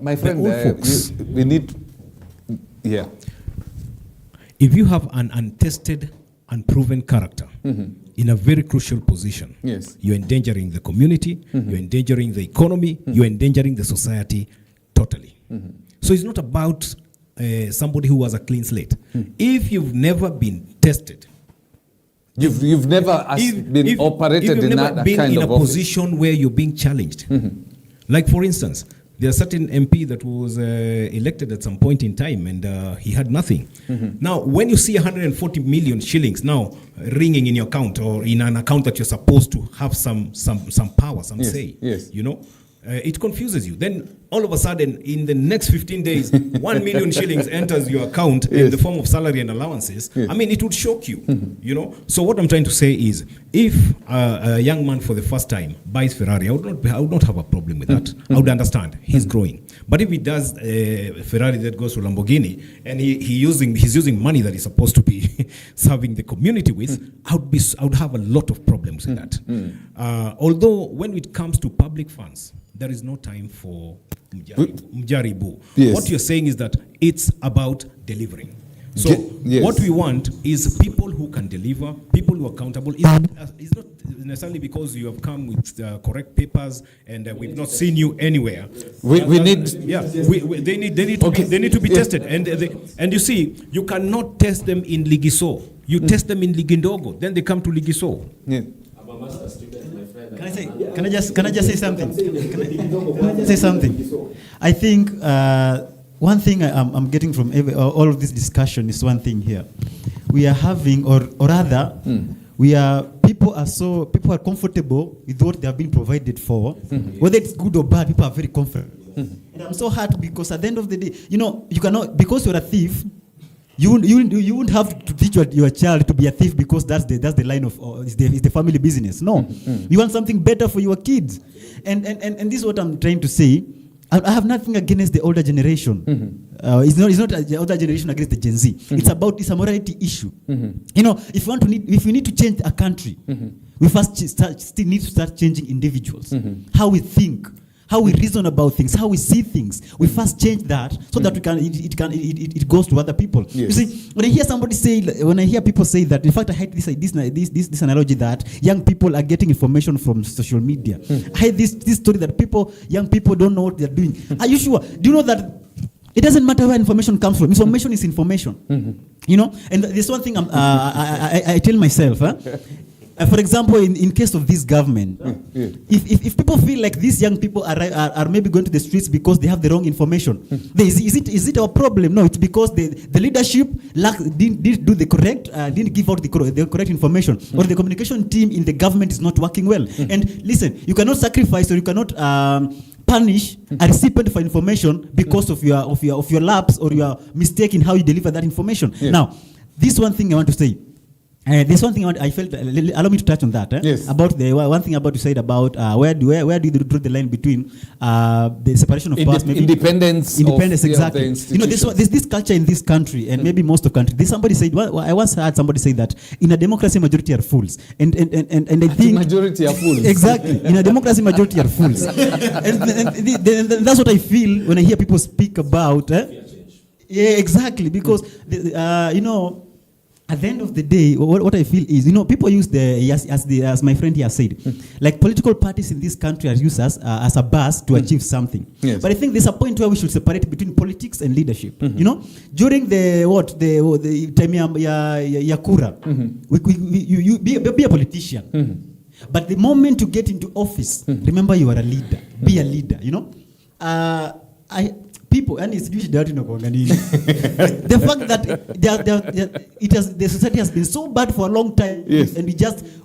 My friend, we need... Yeah. If you have an untested, unproven character in a very crucial position, you're endangering the community, you're endangering the economy, you're endangering the society totally. So it's not about somebody who has a clean slate. If you've never been tested, you've never been operated in that kind of office. If you've never been in a position where you're being challenged, like for instance, there's a certain MP that was elected at some point in time, and he had nothing. Now, when you see 140 million shillings now ringing in your account, or in an account that you're supposed to have some power, some say, you know, It confuses you. Then all of a sudden, in the next 15 days, 1 million shillings enters your account in the form of salary and allowances. I mean, it would shock you, you know. So what I'm trying to say is, if a young man for the first time buys Ferrari, I would not have a problem with that. I would understand. He's growing. But if he does a Ferrari that goes to Lamborghini and he's using money that he's supposed to be serving the community with, I would have a lot of problems with that. Although when it comes to public funds, there is no time for mjaribu. Yes. What you're saying is that it's about delivering. So what we want is people who can deliver, people who are accountable. It's not necessarily because you have come with correct papers and we've not seen you anywhere. We need. Yeah, they need to be tested. And you see, you cannot test them in Ligiso. You test them in Ligindogo, then they come to Ligiso. Yeah. I'm a master student, my friend. Can I just say something? Can I just say something? I think one thing I'm getting from all of this discussion is one thing here. We are having, or rather, people are comfortable with what they have been provided for. Whether it's good or bad, people are very comfortable. And I'm so hurt because at the end of the day, you know, you cannot, because you're a thief, you wouldn't have to teach your child to be a thief because that's the line of it's the family business. No, you want something better for your kids, and this is what I'm trying to say. I have nothing against the older generation. It's not the older generation against the Gen Z. It's a morality issue. You know, if we need to change a country, we first still need to start changing individuals, how we think, how we reason about things, how we see things. We first change that so that it goes to other people. Yes. You see, when I hear people say that, in fact, I hate this analogy that young people are getting information from social media. I hate this story that young people don't know what they're doing. Are you sure? Do you know that it doesn't matter where information comes from? Information is information. You know, and there's one thing I tell myself. For example, in case of this government, if people feel like these young people are maybe going to the streets because they have the wrong information, is it our problem? No, it's because the leadership didn't do the correct, didn't give out the correct information, or the communication team in the government is not working well. And listen, you cannot sacrifice or you cannot punish a recipient for information because of your lapse or your mistake in how you deliver that information. Now, this one thing I want to say. There's one thing I felt. Allow me to touch on that. Yes. About the one thing about you said about where do you draw the line between the separation of powers, maybe independence, exactly. Of you know, there's this culture in this country, and maybe most of countries. Somebody said. I once heard somebody say that in a democracy, majority are fools, and I think majority are fools. Exactly. In a democracy, majority are fools, and that's what I feel when I hear people speak about. Yeah, exactly. Because you know. At the end of the day, what I feel is, you know, people use as my friend here said, like political parties in this country are used as a bus to achieve something. Yes. But I think there's a point where we should separate between politics and leadership. You know, during the time yakura, you be a politician. But the moment you get into office, remember you are a leader. Be a leader. You know, people, and it's usually the fact that the society has been so bad for a long time, and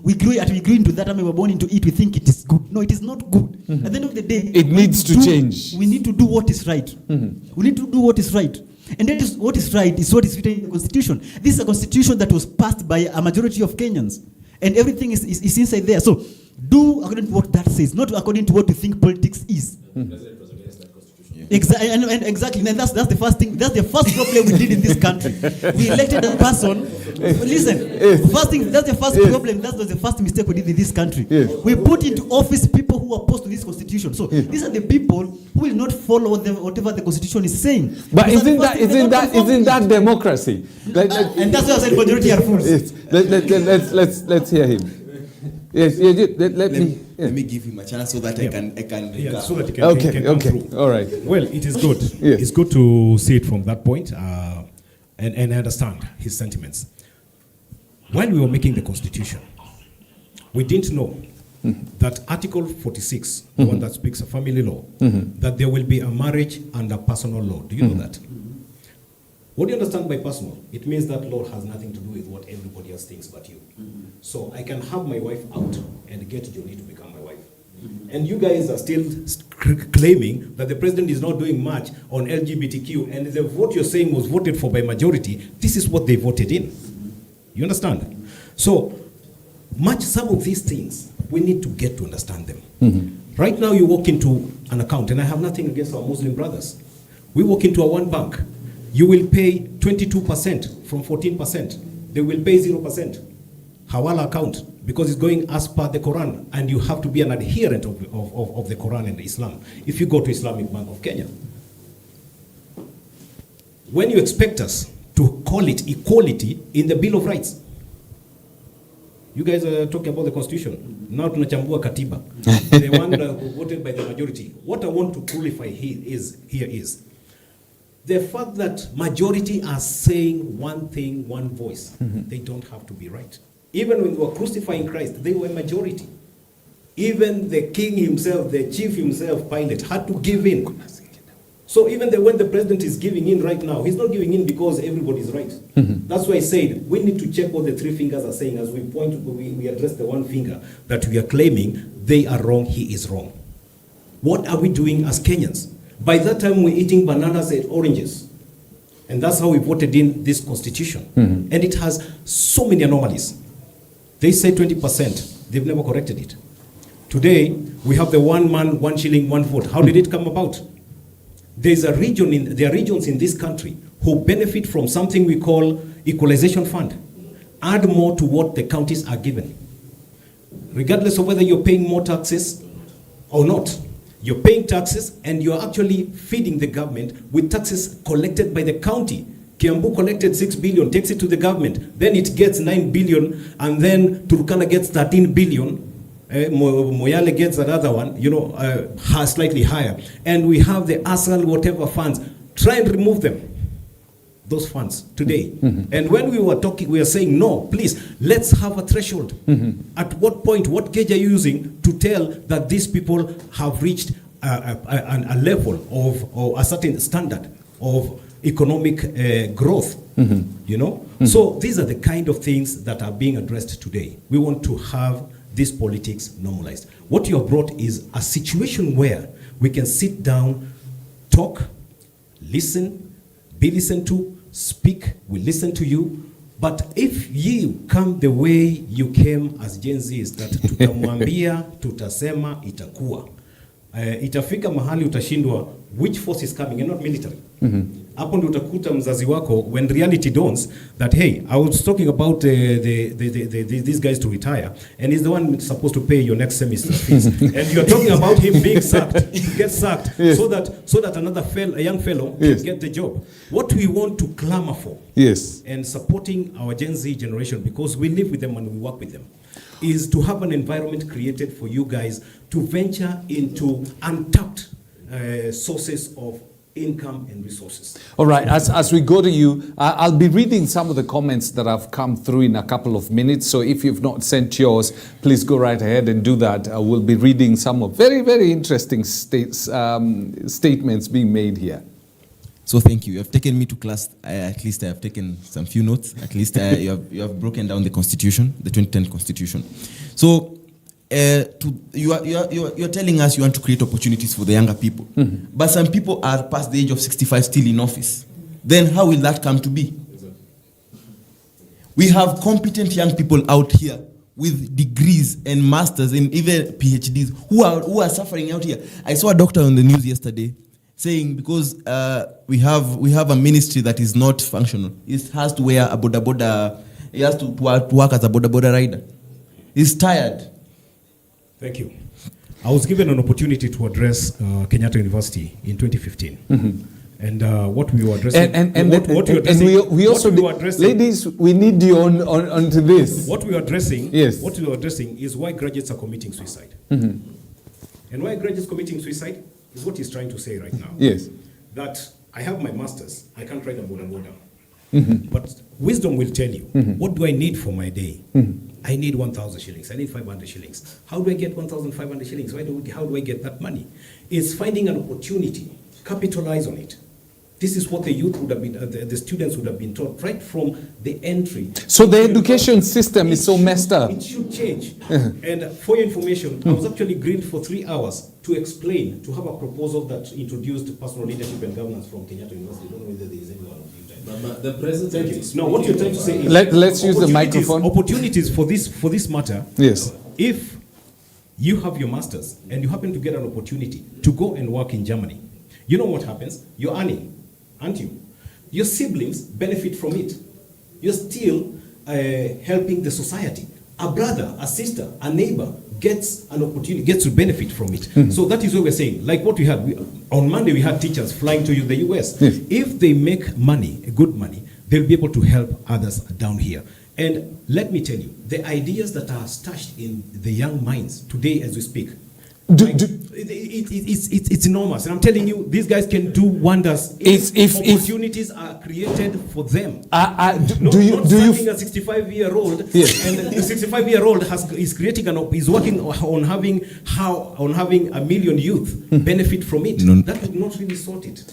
we grew into that, and we were born into it. We think it is good. No, it is not good. At the end of the day, it needs to change. We need to do what is right. We need to do what is right. And that is what is right is what is written in the Constitution. This is a Constitution that was passed by a majority of Kenyans, and everything is inside there. So do according to what that says, not according to what you think politics is. Exactly, and exactly, and that's the first thing. That's the first problem we did in this country. We elected a person. Listen, first thing. That's the first problem. That was the first mistake we did in this country. We put into office people who are opposed to this constitution. So these are the people who will not follow whatever the constitution is saying. But isn't that democracy? And that's why I said majority are fools. Let's hear him. Yes, let me give him a chance so that I can so that he can come through. All right. Well, it is good. It's good to see it from that point, and I understand his sentiments. While we were making the Constitution, we didn't know that Article 46, the one that speaks of family law, that there will be a marriage and a personal law. Do you know that? What do you understand by personal? It means that law has nothing to do with what everybody else thinks but you. So I can have my wife out and get Johnny to become my wife. And you guys are still claiming that the president is not doing much on LGBTQ, and the vote you're saying was voted for by majority. This is what they voted in. You understand? So, some of these things, we need to get to understand them. Right now, you walk into an account, and I have nothing against our Muslim brothers. We walk into a one bank, you will pay 22% from 14%. They will pay 0%. Hawala account, because it's going as per the Quran, and you have to be an adherent of the Quran and Islam if you go to Islamic Bank of Kenya. When you expect us to call it equality in the Bill of Rights, you guys are talking about the Constitution. Now tunachambua katiba. The one voted by the majority. What I want to qualify here is the fact that majority are saying one thing, one voice. They don't have to be right. Even when they were crucifying Christ, they were majority. Even the king himself, the chief himself, Pilate, had to give in. So even when the president is giving in right now, he's not giving in because everybody is right. That's why I said we need to check what the three fingers are saying as we address the one finger that we are claiming they are wrong, he is wrong. What are we doing as Kenyans? By that time, we're eating bananas and oranges. And that's how we voted in this constitution. And it has so many anomalies. They say 20%. They've never corrected it. Today, we have the 1 man, 1 shilling, 1 vote. How did it come about? There are regions in this country who benefit from something we call equalization fund. Add more to what the counties are given. Regardless of whether you're paying more taxes or not. You're paying taxes and you're actually feeding the government with taxes collected by the county. Kiambu collected 6 billion, takes it to the government. Then it gets 9 billion, and then Turkana gets 13 billion. Moyale gets another one, slightly higher. And we have the ASAL whatever funds. Try and remove them, those funds, today. And when we were talking, we were saying, no, please, let's have a threshold. At what point, what gauge are you using to tell that these people have reached a level of, or a certain standard of economic growth, So these are the kind of things that are being addressed today. We want to have this politics normalized. What you have brought is a situation where we can sit down, talk, listen, be listened to, speak, we listen to you. But if you come the way you came as Gen Zs, that tutamwambia, tutasema, itakuwa. Itafika mahali utashindwa which force is coming and not military. Hapo ndio utakuta mzazi wako when reality dawns that hey, I was talking about these guys to retire and he's the one supposed to pay your next semester fees and you're talking about him being sacked, get sacked, so that a young fellow can get the job. What we want to clamor for, and supporting our Gen Z generation, because we live with them and we work with them, is to have an environment created for you guys to venture into untapped sources of income and resources. All right, as we go to you, I'll be reading some of the comments that have come through in a couple of minutes. So if you've not sent yours, please go right ahead and do that. We'll be reading some of very, very interesting statements being made here. So thank you. You have taken me to class. At least I have taken some few notes. At least you have broken down the Constitution, the 2010 Constitution. So you're telling us you want to create opportunities for the younger people, but some people are past the age of 65 still in office. Then how will that come to be? We have competent young people out here with degrees and masters and even PhDs who are suffering out here. I saw a doctor on the news yesterday saying because we have a ministry that is not functional. It has to wear a boda. He has to work as a boda rider. He's tired. Thank you. I was given an opportunity to address Kenyatta University in 2015. And what we were addressing, ladies, we need you onto this. What we are addressing, is why graduates are committing suicide. And why graduates committing suicide is what he's trying to say right now. Yes. That I have my master's, I can't ride a boda. But wisdom will tell you, what do I need for my day? I need 1,000 shillings. I need 500 shillings. How do I get 1,500 shillings? How do I get that money? It's finding an opportunity, capitalize on it. This is what the youth would have been, the students would have been taught right from the entry. So the education system is so messed up. It should change. And for your information, I was actually grilled for 3 hours to explain, to have a proposal that introduced personal leadership and governance from Kenyatta University. I don't know whether there is anyone of you. But the president is no, what you're trying to say is let's use the microphone. Opportunities for this matter. Yes. If you have your masters and you happen to get an opportunity to go and work in Germany, you know what happens? You're earning, aren't you? Your siblings benefit from it. You're still helping the society. A brother, a sister, a neighbor gets an opportunity, gets to benefit from it. So that is what we're saying. Like what we had on Monday, we had teachers flying to the US. Yes. If they make money, good money, they'll be able to help others down here. And let me tell you, the ideas that are stashed in the young minds today as we speak, it's enormous. And I'm telling you, these guys can do wonders if opportunities are created for them. Do you a 65-year-old, yes. and the 65-year-old is creating is working on having a million youth benefit from it. That would not really sort it,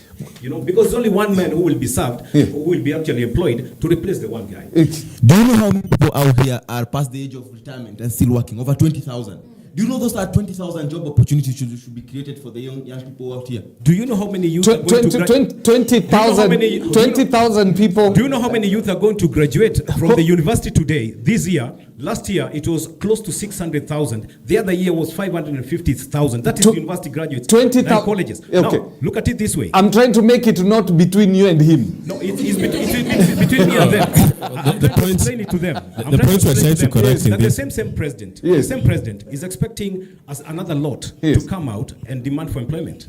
because there's only one man who will be served, who will be actually employed to replace the one guy. Do you know how many people out here are past the age of retirement and still working? Over 20,000. Do you know those are 20,000 job opportunities should be created for the young people out here? Do you know how many youth are going to 20,000 people? Do you know how many youth are going to graduate from the university today, this year? Last year, it was close to 600,000. The other year was 550,000. That is university graduates 20,000 and colleges. Okay. Now, look at it this way. I'm trying to make it not between you and him. No, it's between me and them. I'm trying to explain it to them. The point we're trying to correct that the same president, the same president is expecting us another lot to come out and demand for employment.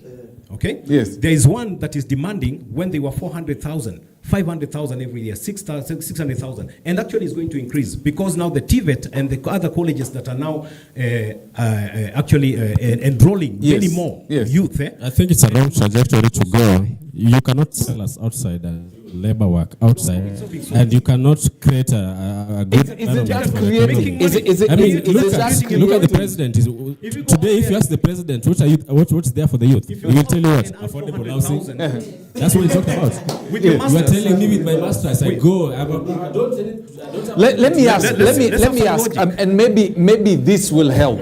Okay? Yes. There is one that is demanding when they were 400,000, 500,000 every year, 600,000, and actually is going to increase because now the TVET and the other colleges that are now actually enrolling many more youth. I think it's a wrong trajectory to go. You cannot sell us outside labor work outside, and you cannot create a good environment. Look at the president. Today, if you ask the president, what's there for the youth? He will tell you what affordable housing. That's what he talked about. You are telling me with my masters, I go. Let me ask, and maybe this will help.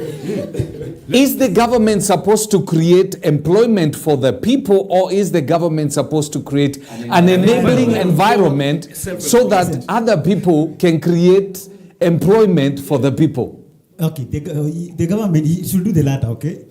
Is the government supposed to create employment for the people, or is the government supposed to create an enabling environment so that other people can create employment for the people? Okay, the government should do the latter, okay?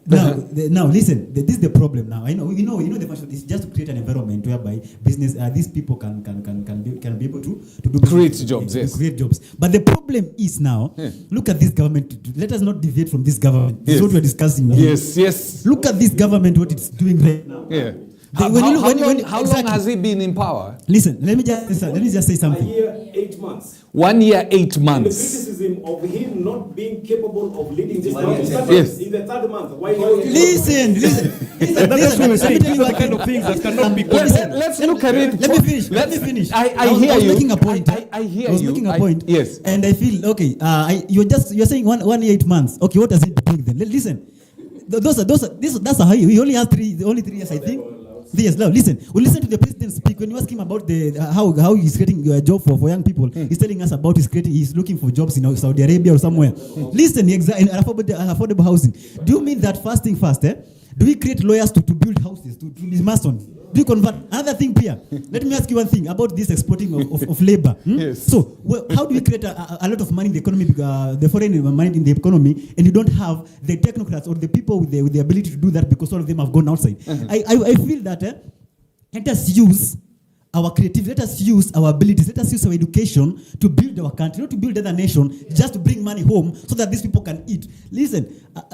Now listen, this is the problem now. You know the function is just to create an environment whereby business, these people can be able to do create business, jobs, to yes. create jobs. But the problem is now, look at this government. Let us not deviate from this government. This is what we're discussing here. Yes. Look at this government, what it's doing right now. Yeah. How long has he been in power? Listen, let me just say something. 1 year, 8 months. 1 year, 8 The months. criticism of him not being capable of leading this country Yes. in the 3rd month. Why Listen. That's what we're saying. These are the kind of things that cannot be Let's look at it. Let me finish. I hear you. I was making a point. I hear you. I was making a point. Yes. And I feel okay. You're saying 1 year, 8 months. Okay, what does it bring then? Listen. That's how he only has 3 years, I think. Yes, now listen. We listen to the president speak. When you ask him about how he's creating a job for young people, he's telling us about he's looking for jobs in Saudi Arabia or somewhere. Listen, in affordable housing. Do you mean that first thing first? Do we create lawyers to build houses, to be masons? Do you convert? Another thing, Pierre. Let me ask you one thing about this exporting of labor. Yes. So, how do we create a lot of money in the economy, the foreign money in the economy, and you don't have the technocrats or the people with the ability to do that because all of them have gone outside? I feel that let us use our creativity, let us use our abilities, let us use our education to build our country, not to build other nation, just to bring money home so that these people can eat. Listen,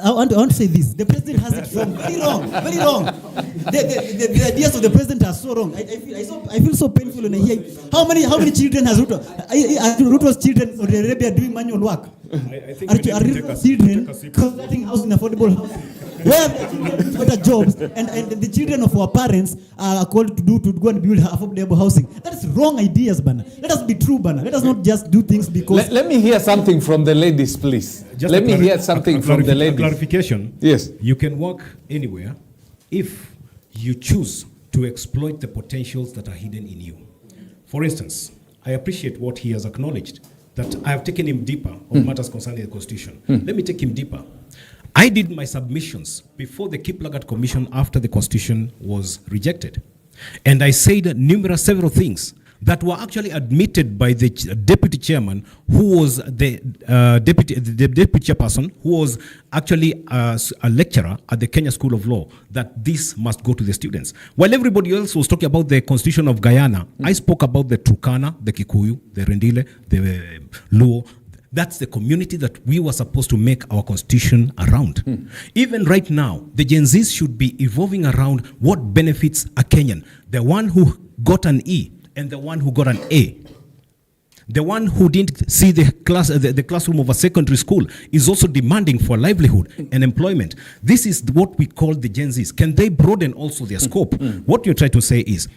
I want to say this. The president has it wrong, very wrong, very wrong. The ideas of the president are so wrong. I feel so painful when I hear how many children has Ruto's children in Saudi Arabia doing manual work? I think Are children constructing house in affordable house? Where better jobs and the children of our parents are called to go and build affordable housing. That is wrong ideas, Bana. Let us be true, Bana. Let us not just do things because. Let me hear something from the ladies, please. Let me hear something from the ladies. Clarification. Yes. You can work anywhere if you choose to exploit the potentials that are hidden in you. For instance, I appreciate what he has acknowledged, that I have taken him deeper on matters concerning the Constitution. Let me take him deeper. I did my submissions before the Kiplagat Commission after the Constitution was rejected. And I said several things that were actually admitted by the deputy chairman, who was the deputy chairperson, who was actually a lecturer at the Kenya School of Law, that this must go to the students. While everybody else was talking about the Constitution of Guyana, I spoke about the Turkana, the Kikuyu, the Rendile, the Luo. That's the community that we were supposed to make our constitution around. Even right now, the Gen Zs should be evolving around what benefits a Kenyan. The one who got an E and the one who got an A. The one who didn't see the classroom of a secondary school is also demanding for livelihood and employment. This is what we call the Gen Zs. Can they broaden also their scope? What you're trying to say is,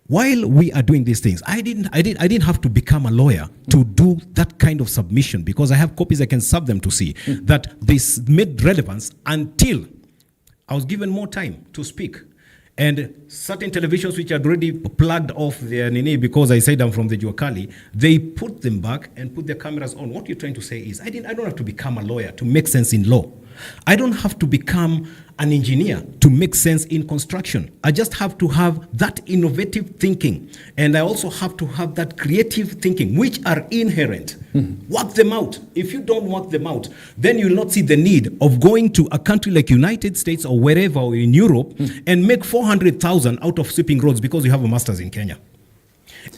while we are doing these things, I didn't have to become a lawyer to do that kind of submission, because I have copies I can serve them to see that this made relevance until I was given more time to speak. And certain televisions which had already plugged off their nini because I said I'm from the Juakali, they put them back and put their cameras on. What you're trying to say is, I don't have to become a lawyer to make sense in law. I don't have to become an engineer to make sense in construction. I just have to have that innovative thinking. And I also have to have that creative thinking, which are inherent. Work them out. If you don't work them out, then you'll not see the need of going to a country like United States or wherever, or in Europe, and make 400,000 out of sweeping roads because you have a master's in Kenya.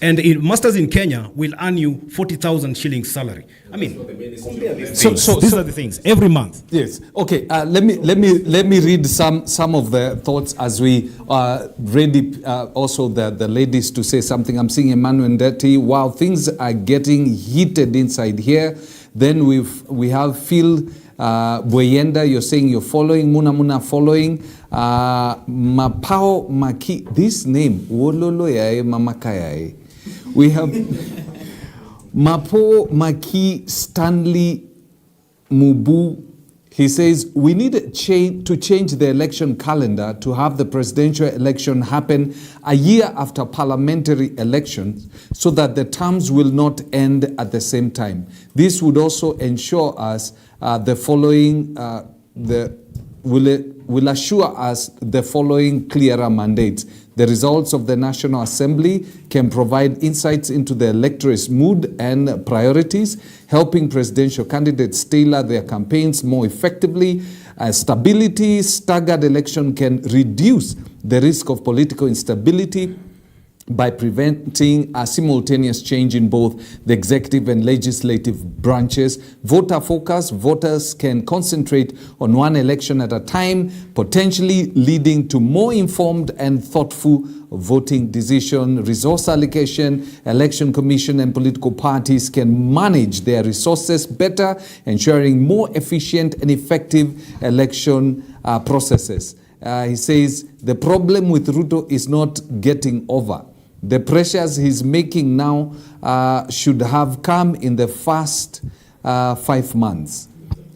And a master's in Kenya will earn you 40,000 shillings salary. I mean, compare these things. These are the things every month. Yes. Okay. Let me read some of the thoughts as we ready also the ladies to say something. I'm seeing Emmanuel Ndeti. Wow, things are getting heated inside here. Then we have Phil Boyenda. You're saying you're following. Muna following. Mapao Maki. This name Wololo yae Mamakaya. We have Mapo Maki Stanley Mubu. He says, we need to change the election calendar to have the presidential election happen a year after parliamentary elections so that the terms will not end at the same time. This would also ensure us the following, will assure us the following clearer mandates. The results of the National Assembly can provide insights into the electorate's mood and priorities, helping presidential candidates tailor their campaigns more effectively. Stability, staggered election can reduce the risk of political instability by preventing a simultaneous change in both the executive and legislative branches. Voter focus, voters can concentrate on one election at a time, potentially leading to more informed and thoughtful voting decision. Resource allocation, election commission and political parties can manage their resources better, ensuring more efficient and effective election processes. He says the problem with Ruto is not getting over. The pressures he's making now should have come in the first 5 months.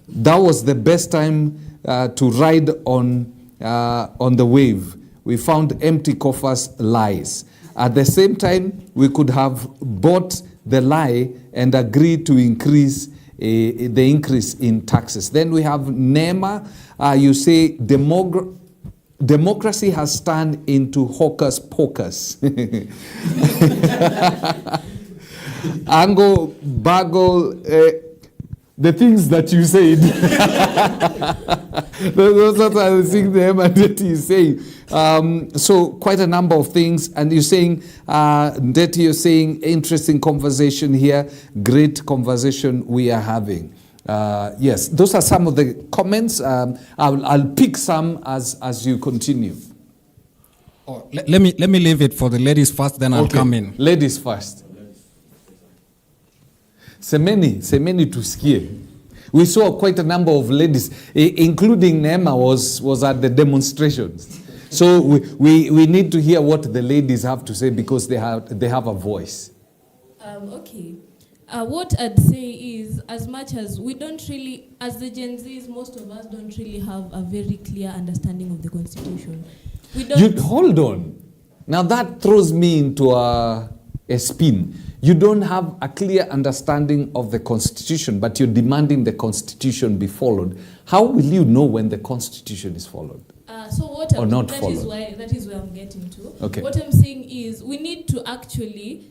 That was the best time to ride on the wave. We found empty coffers, lies. At the same time, we could have bought the lie and agreed to increase the increase in taxes. Then we have Nema. You say democracy has turned into hocus pocus. Ango, bagel, the things that you said. Those are the things that you say. So quite a number of things. And you're saying, Ndeti, you're saying, interesting conversation here. Great conversation we are having. Yes, those are some of the comments. I'll pick some as you continue. Oh, let me leave it for the ladies first, then I'll come in. Ladies first. Semeni tusikie. We saw quite a number of ladies, including Nema was at the demonstrations. So we need to hear what the ladies have to say because they have a voice. Okay. What I'd say is, as much as we don't really, as the Gen Zs, most of us don't really have a very clear understanding of the Constitution. We don't. Hold on. Now that throws me into a spin. You don't have a clear understanding of the Constitution, but you're demanding the Constitution be followed. How will you know when the Constitution is followed? So what Or I'm, not that followed. is where I'm getting to. Okay. What I'm saying is we need to actually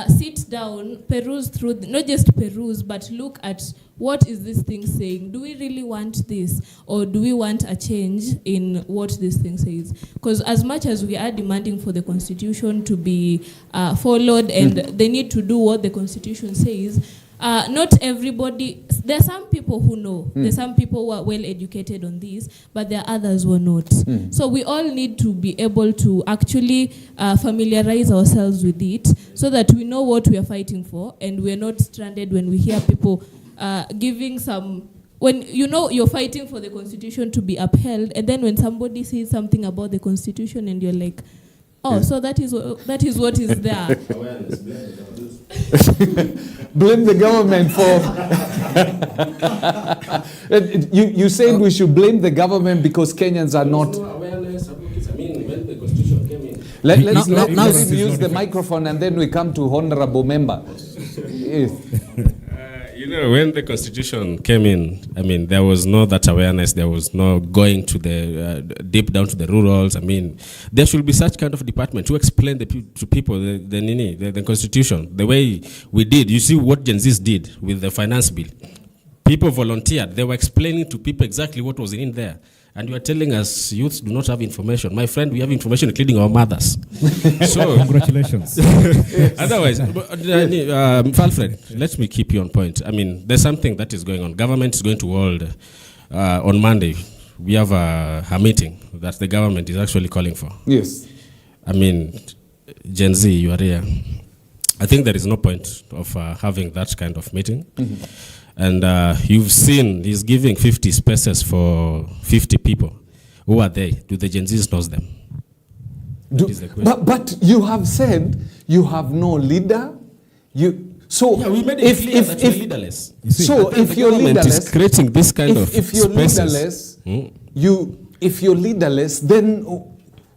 sit down, peruse through, not just peruse, but look at what is this thing saying. Do we really want this, or do we want a change in what this thing says? Because as much as we are demanding for the Constitution to be followed, and they need to do what the Constitution says, not everybody, there are some people who know, there are some people who are well educated on this, but there are others who are not. So we all need to be able to actually familiarize ourselves with it, so that we know what we are fighting for, and we're not stranded when we hear people giving some, when you know you're fighting for the Constitution to be upheld, and then when somebody says something about the Constitution and you're like, oh, so that is what is there. Blame the government for... you said we should blame the government because Kenyans are not... Let's use the microphone and then we come to honorable member. Yes. You know, when the Constitution came in, I mean, there was no that awareness. There was no going to the deep down to the rurals. I mean, there should be such kind of department to explain to people the Constitution the way we did. You see what Gen Zs did with the finance bill. People volunteered. They were explaining to people exactly what was in there. And you are telling us youths do not have information. My friend, we have information, including our mothers. So congratulations. Otherwise, Alfred, let me keep you on point. I mean, there's something that is going on. Government is going to hold on Monday. We have a meeting that the government is actually calling for. Yes. I mean, Gen Z, you are here. I think there is no point of having that kind of meeting. And you've seen he's giving 50 spaces for 50 people. Who are they? Do the Gen Zs know them? But you have said you have no leader. So yeah, we made it clear that you're leaderless. So if you're leaderless, is creating this kind of if you're spaces. if you're leaderless, then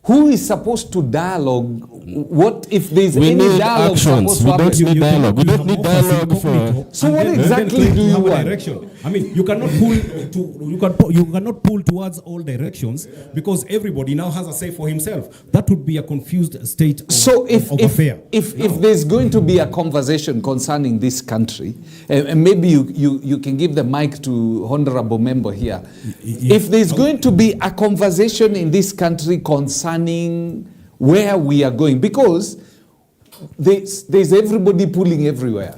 who is supposed to dialogue? What if there's any dialogue? Actions. We don't need dialogue. We don't need dialogue for. So what exactly do you want? Direction. I mean, you cannot pull you cannot pull towards all directions because everybody now has a say for himself. That would be a confused state of, so if affair. If there's going to be a conversation concerning this country, and maybe you can give the mic to honorable member here. If there's going to be a conversation in this country concerning where we are going, because there's everybody pulling everywhere.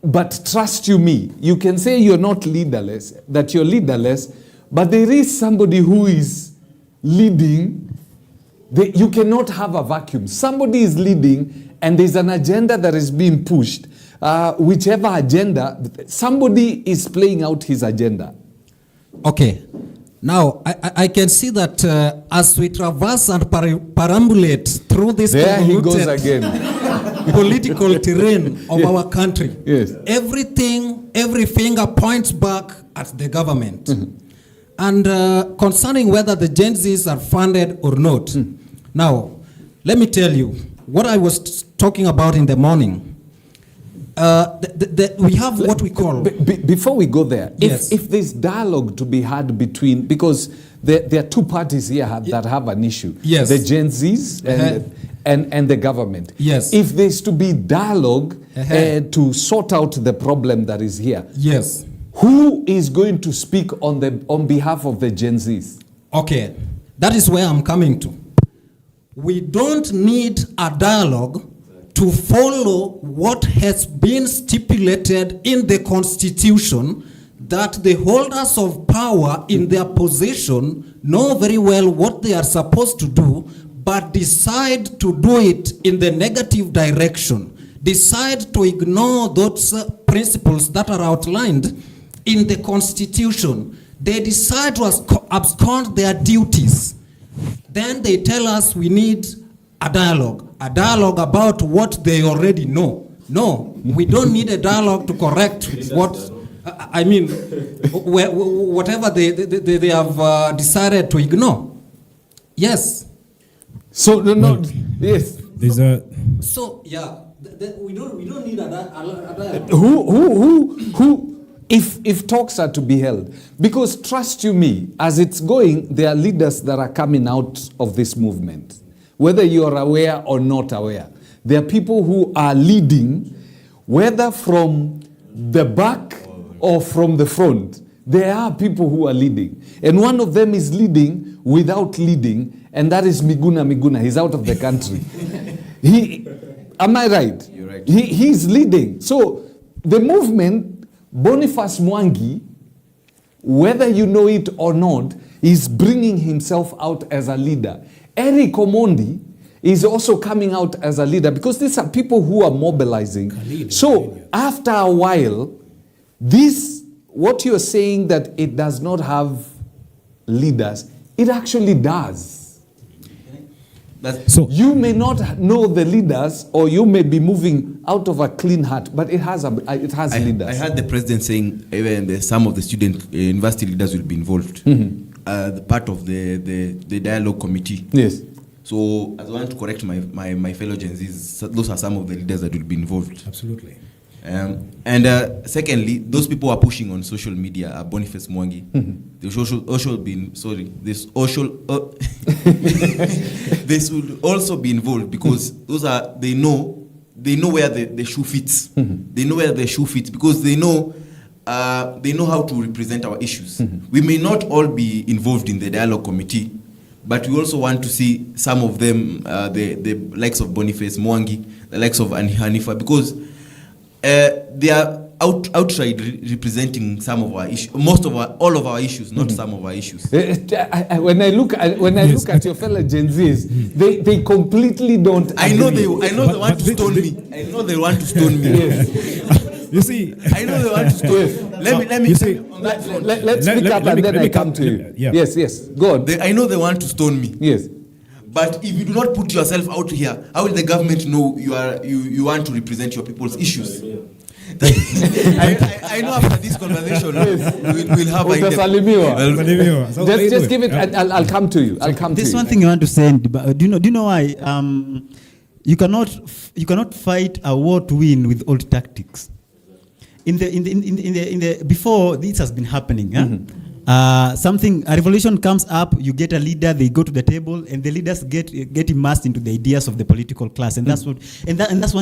But trust you me, you can say you're not leaderless, that you're leaderless, but there is somebody who is leading. You cannot have a vacuum. Somebody is leading and there's an agenda that is being pushed. Whichever agenda, somebody is playing out his agenda. Okay. Now, I can see that as we traverse and perambulate through this there he goes again. Political terrain of our country, yes. Every finger points back at the government. And concerning whether the Gen Zs are funded or not. Now, let me tell you what I was talking about in the morning. We have what we call... Before we go there, yes. if there's dialogue to be had between... Because there are two parties here that have an issue. Yes. The Gen Zs and the government. Yes. If there's to be dialogue to sort out the problem that is here. Yes. Who is going to speak on behalf of the Gen Zs? Okay. That is where I'm coming to. We don't need a dialogue to follow what has been stipulated in the Constitution, that the holders of power in their position know very well what they are supposed to do, but decide to do it in the negative direction, decide to ignore those principles that are outlined in the Constitution. They decide to abscond their duties. Then they tell us we need a dialogue about what they already know. No, we don't need a dialogue to correct what, I mean, whatever they have decided to ignore. Yes. So, no, yes. There's a... So, yeah, we don't need a dialogue. Who, if talks are to be held, because trust you me, as it's going, there are leaders that are coming out of this movement, whether you are aware or not aware. There are people who are leading, whether from the back or from the front. There are people who are leading. And one of them is leading without leading, and that is Miguna. He's out of the country. Am I right? You're right. He's leading. So the movement, Boniface Mwangi, whether you know it or not, is bringing himself out as a leader. Eric Omondi is also coming out as a leader, because these are people who are mobilizing. So after a while, what you're saying that it does not have leaders, it actually does. So you may not know the leaders, or you may be moving out of a clean heart, but it has leaders. I heard the president saying even some of the student university leaders will be involved. The part of the dialogue committee. Yes. So I want to correct my fellow Gen Zs. Those are some of the leaders that will be involved. Absolutely. And secondly, those people are pushing on social media are Boniface Mwangi. This will also be involved, because they know where the shoe fits. They know where the shoe fits, because they know how to represent our issues. We may not all be involved in the dialogue committee, but we also want to see some of them, the likes of Boniface Mwangi, the likes of Hanifa, because they are outright representing some of our issues, all of our issues, not some of our issues. When I look at your fellow Gen Zs, they completely don't. I know they want to stone me. I know they want to stone me. Yes. You see, I know they want to stone. Let me. You see, let's pick up and then I come to you. Yeah. Yes. Go on. I know they want to stone me. Yes. But if you do not put yourself out here, how will the government know you want to represent your people's issues? I know after this conversation we'll have just give it. I'll come to you. There's one thing I want to say. Do you know why? You cannot fight a war to win with old tactics. Before this has been happening. A revolution comes up, you get a leader, they go to the table, and the leaders get immersed into the ideas of the political class, and that's one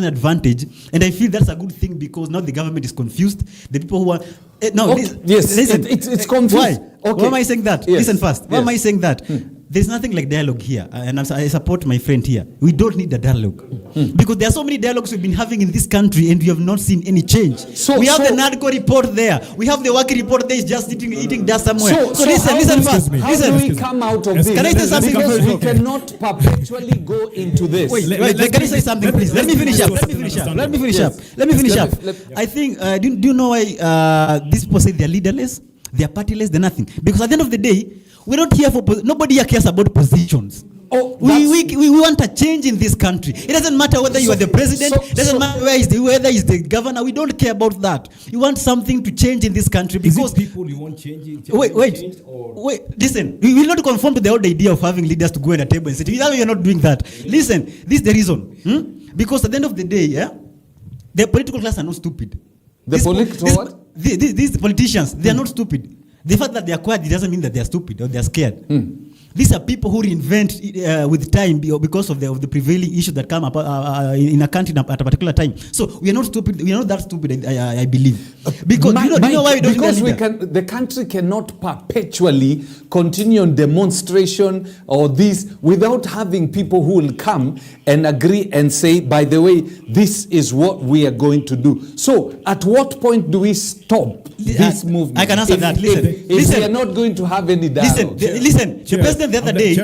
advantage. And I feel that's a good thing, because now the government is confused. The people who are listen, it's confused. Why? Okay. Why am I saying that? Yes. Listen first. Why am I saying that? There's nothing like dialogue here, and I support my friend here. We don't need a dialogue, because there are so many dialogues we've been having in this country, and we have not seen any change. We have the NADCO report there. We have the Waki report there. It's just eating dust somewhere. So listen first. How do we come out of this? Can I say something? Because we cannot perpetually go into this. Wait, can I say something, please? Let me finish up. I think, do you know why these people say they're leaderless, they're partyless, they're nothing? Because at the end of the day, we're not here for nobody here cares about positions. We want a change in this country. It doesn't matter whether you are the president. It doesn't matter whether he's the governor. We don't care about that. You want something to change in this country, because is it people you want changing? Wait. Listen, we will not conform to the old idea of having leaders to go in a table and sit. We are not doing that. Listen, this is the reason. Because at the end of the day, the political class are not stupid. These politicians, they are not stupid. The fact that they are quiet, it doesn't mean that they are stupid or they are scared. These are people who reinvent with time because of the prevailing issues that come up in a country at a particular time. So we are not stupid. We are not that stupid, I believe. Because you know why we don't? Because the country cannot perpetually continue on demonstration or this without having people who will come and agree and say, by the way, this is what we are going to do. So at what point do we stop this movement? I can answer that. Listen, we are not going to have any dialogue. Listen. The president the other day,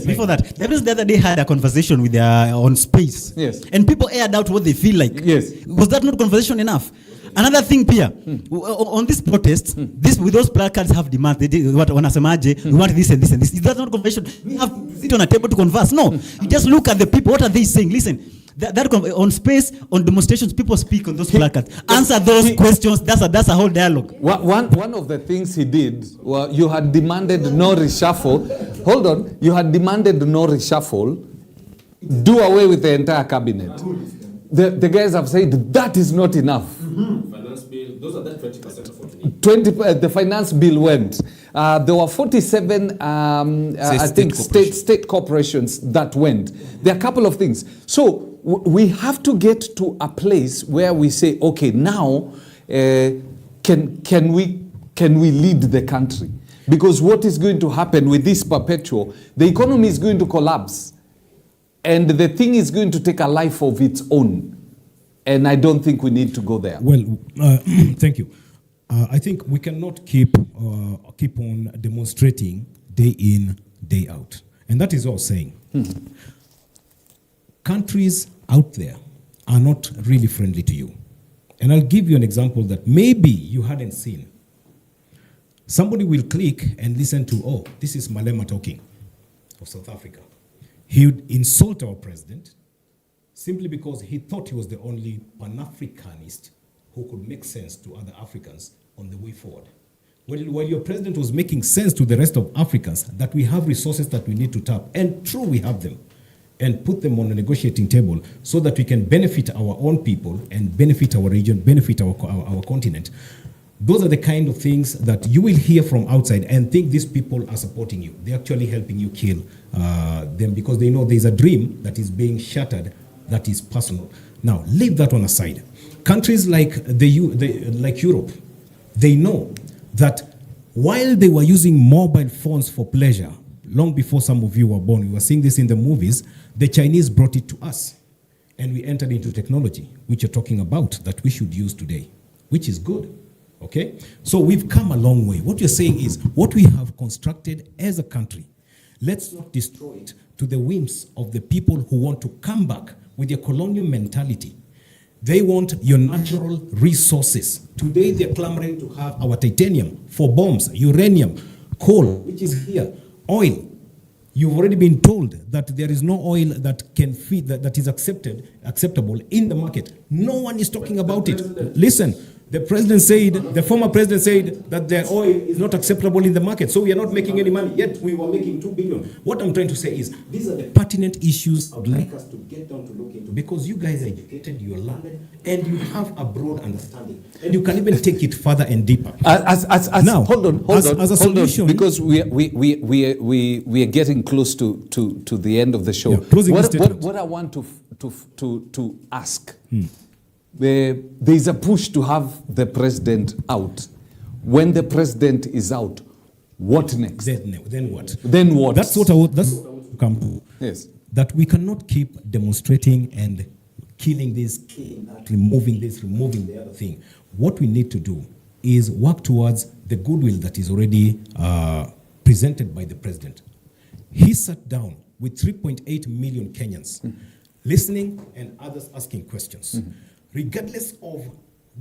before that, the president the other day had a conversation with on space. Yes. And people aired out what they feel like. Yes. Was that not conversation enough? Another thing, Pia, on this protest, with those placards have demands. They did what wanasemaje, we want this and this and this. Is that not conversation? We have to sit on a table to converse. No, you just look at the people. What are they saying? Listen, On space, on demonstrations, people speak on those placards. Answer those questions. That's a whole dialogue. One of the things he did, well, you had demanded no reshuffle. Hold on. You had demanded no reshuffle. Do away with the entire cabinet. The guys have said that is not enough. Finance bill, those are that 20% of what we need. The finance bill went. There were 47, I think, state corporations that went. There are a couple of things. So we have to get to a place where we say, okay, now can we lead the country? Because what is going to happen with this perpetual, the economy is going to collapse. And the thing is going to take a life of its own. And I don't think we need to go there. Well, thank you. I think we cannot keep on demonstrating day in, day out. And that is all saying. Countries out there are not really friendly to you. And I'll give you an example that maybe you hadn't seen. Somebody will click and listen to, oh, this is Malema talking of South Africa. He would insult our president simply because he thought he was the only Pan-Africanist who could make sense to other Africans on the way forward. While your president was making sense to the rest of Africans that we have resources that we need to tap, and true, we have them, and put them on a negotiating table so that we can benefit our own people and benefit our region, benefit our continent. Those are the kind of things that you will hear from outside and think these people are supporting you. They're actually helping you kill them because they know there's a dream that is being shattered that is personal. Now, leave that one aside. Countries like like Europe, they know that while they were using mobile phones for pleasure, long before some of you were born, we were seeing this in the movies, the Chinese brought it to us. And we entered into technology, which you're talking about, that we should use today, which is good. Okay? So we've come a long way. What you're saying is, what we have constructed as a country, let's not destroy it to the whims of the people who want to come back with their colonial mentality. They want your natural resources. Today they're clamoring to have our titanium for bombs, uranium, coal, which is here, oil. You've already been told that there is no oil that can feed, that is acceptable in the market. No one is talking about it. Listen. The former president said that the oil is not acceptable in the market, so we are not making any money, yet we were making 2 billion. What I'm trying to say is, these are the pertinent issues I would like us to get down to look into, because you guys are educated, you're learned, and you have a broad understanding, and you can even take it further and deeper. Now, hold on, as a solution, because we are getting close to the end of the show. Yeah, what I want to ask. There is a push to have the president out. When the president is out, what next? Then what? Then what? That's what I want to come to. Yes. That we cannot keep demonstrating and killing this, removing this, removing the other thing. What we need to do is work towards the goodwill that is already presented by the president. He sat down with 3.8 million Kenyans, listening and others asking questions. Regardless of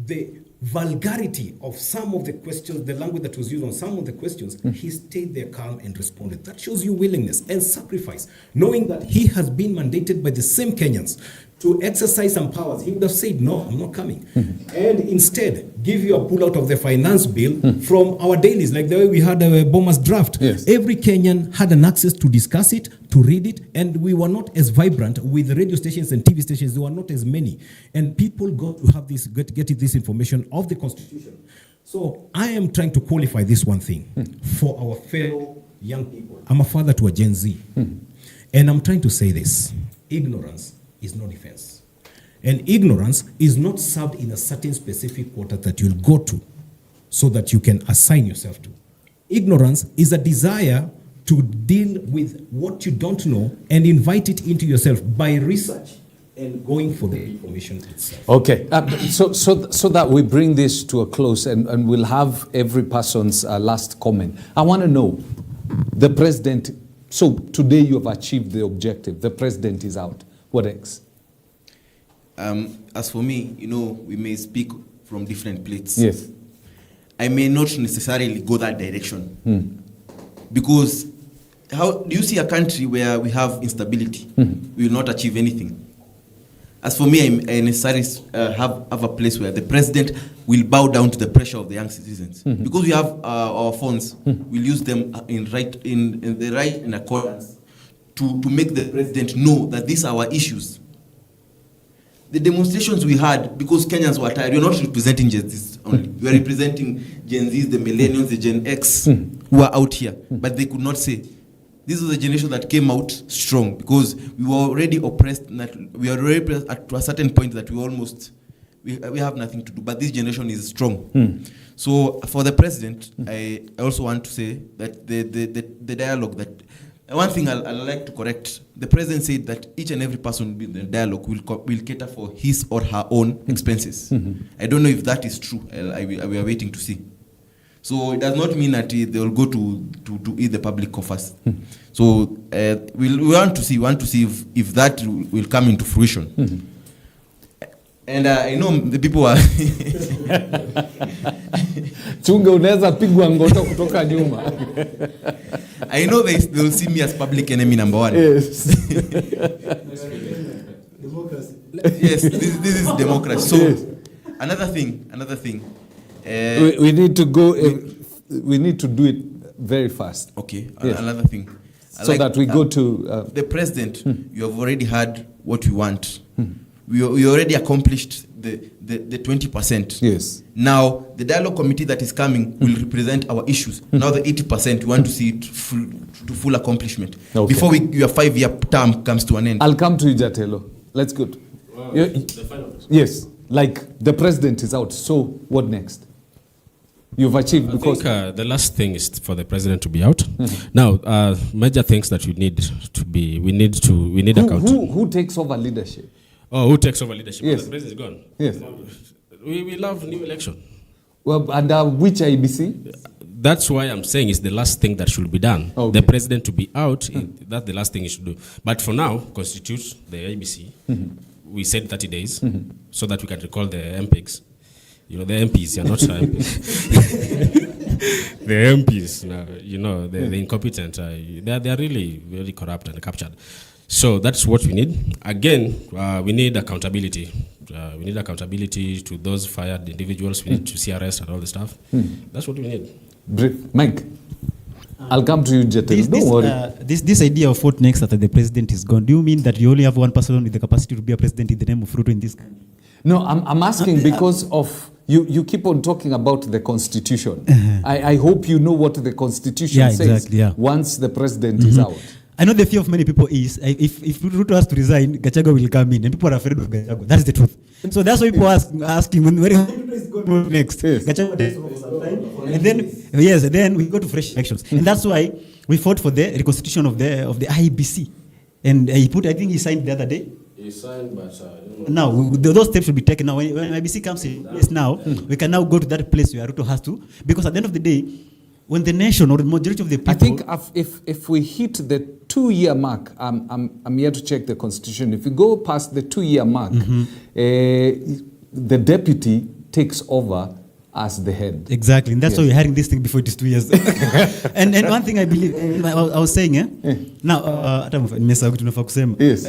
the vulgarity of some of the questions, the language that was used on some of the questions, he stayed there calm and responded. That shows you willingness and sacrifice, knowing that he has been mandated by the same Kenyans to exercise some powers. He would have said, no, I'm not coming. And instead, give you a pull-out of the finance bill from our dailies, like the way we had a Boma's draft. Yes. Every Kenyan had an access to discuss it, to read it, and we were not as vibrant with radio stations and TV stations. There were not as many. And people got to have this, get this information of the Constitution. So I am trying to qualify this one thing for our fellow young people. I'm a father to a Gen Z. And I'm trying to say this. Ignorance is no defense. And ignorance is not served in a certain specific quarter that you'll go to so that you can assign yourself to. Ignorance is a desire to deal with what you don't know and invite it into yourself by research and going for the information itself. Okay, so that we bring this to a close and we'll have every person's last comment. I want to know, the president, so today you have achieved the objective, the president is out. What next? As for me, we may speak from different places. Yes. I may not necessarily go that direction. Because how do you see a country where we have instability? We will not achieve anything. As for me, I necessarily have a place where the president will bow down to the pressure of the young citizens. Because we have our phones, we'll use them in accordance to make the president know that these are our issues. The demonstrations we had, because Kenyans were tired, we're not representing Gen Zs only. We are representing Gen Zs, the millennials, the Gen X, who are out here. But they could not say. This was a generation that came out strong because we were already oppressed. We are already oppressed to a certain point that we have nothing to do. But this generation is strong. So for the president, I also want to say that the dialogue that one thing I'd like to correct. The president said that each and every person in the dialogue will cater for his or her own expenses. I don't know if that is true. We are waiting to see. So it does not mean that they will go to eat the public coffers. So we want to see if that will come into fruition. And I know the people are Chunga unaweza pigwa ngoto kutoka nyuma. I know they will see me as public enemy number one. Yes. Democracy. Yes, this is democracy. So yes. Another thing. We need to go. We need to do it very fast. Okay. Yes. Another thing. So that we go to the president. You have already had what we want. We already accomplished the 20%. Yes. Now the dialogue committee that is coming will represent our issues. Now the 80%, we want to see it to full accomplishment. Okay. Before your 5-year term comes to an end. I'll come to you, Jatelo. Let's go. The final. Yes. Like the president is out. So what next? You've achieved because I think, the last thing is for the president to be out. Now, major things that we need accountability. Who takes over leadership? Oh, who takes over leadership? Yes. The president is gone. Yes. We love new election. Well, under which IBC? That's why I'm saying it's the last thing that should be done. Okay. The president to be out, that's the last thing he should do. But for now, constitute the IBC. We said 30 days so that we can recall the MPs. You know, the MPs are not the MPs, the incompetent. They are really, really corrupt and captured. So that's what we need. Again, we need accountability. We need accountability to those fired individuals. We need to see arrest and all the stuff. That's what we need. Mike, I'll come to you, Jetel. Don't worry. This idea of what next after the president is gone, do you mean that you only have one person with the capacity to be a president in the name of Ruto in this country? No, I'm asking because of you keep on talking about the constitution. I hope you know what the constitution says exactly, once the president is out. I know the fear of many people is if Ruto has to resign, Gachagua will come in, and people are afraid of Gachagua. That's the truth. So that's why people asking when Ruto is going next. Yes. Gachagua takes over sometime, and then we go to fresh elections, and that's why we fought for the reconstitution of the IBC, and I think he signed the other day. He signed, but now those steps should be taken. Now when IBC comes in place, now we can now go to that place where Ruto has to, because at the end of the day, when the nation or the majority of the people, I think if we hit the 2-year mark, I'm here to check the constitution. If we go past the 2-year mark, the deputy takes over as the head. Exactly, and that's why we're hearing this thing before it is 2 years. and one thing I believe, I was saying, now, tunafaa kusema. Yes.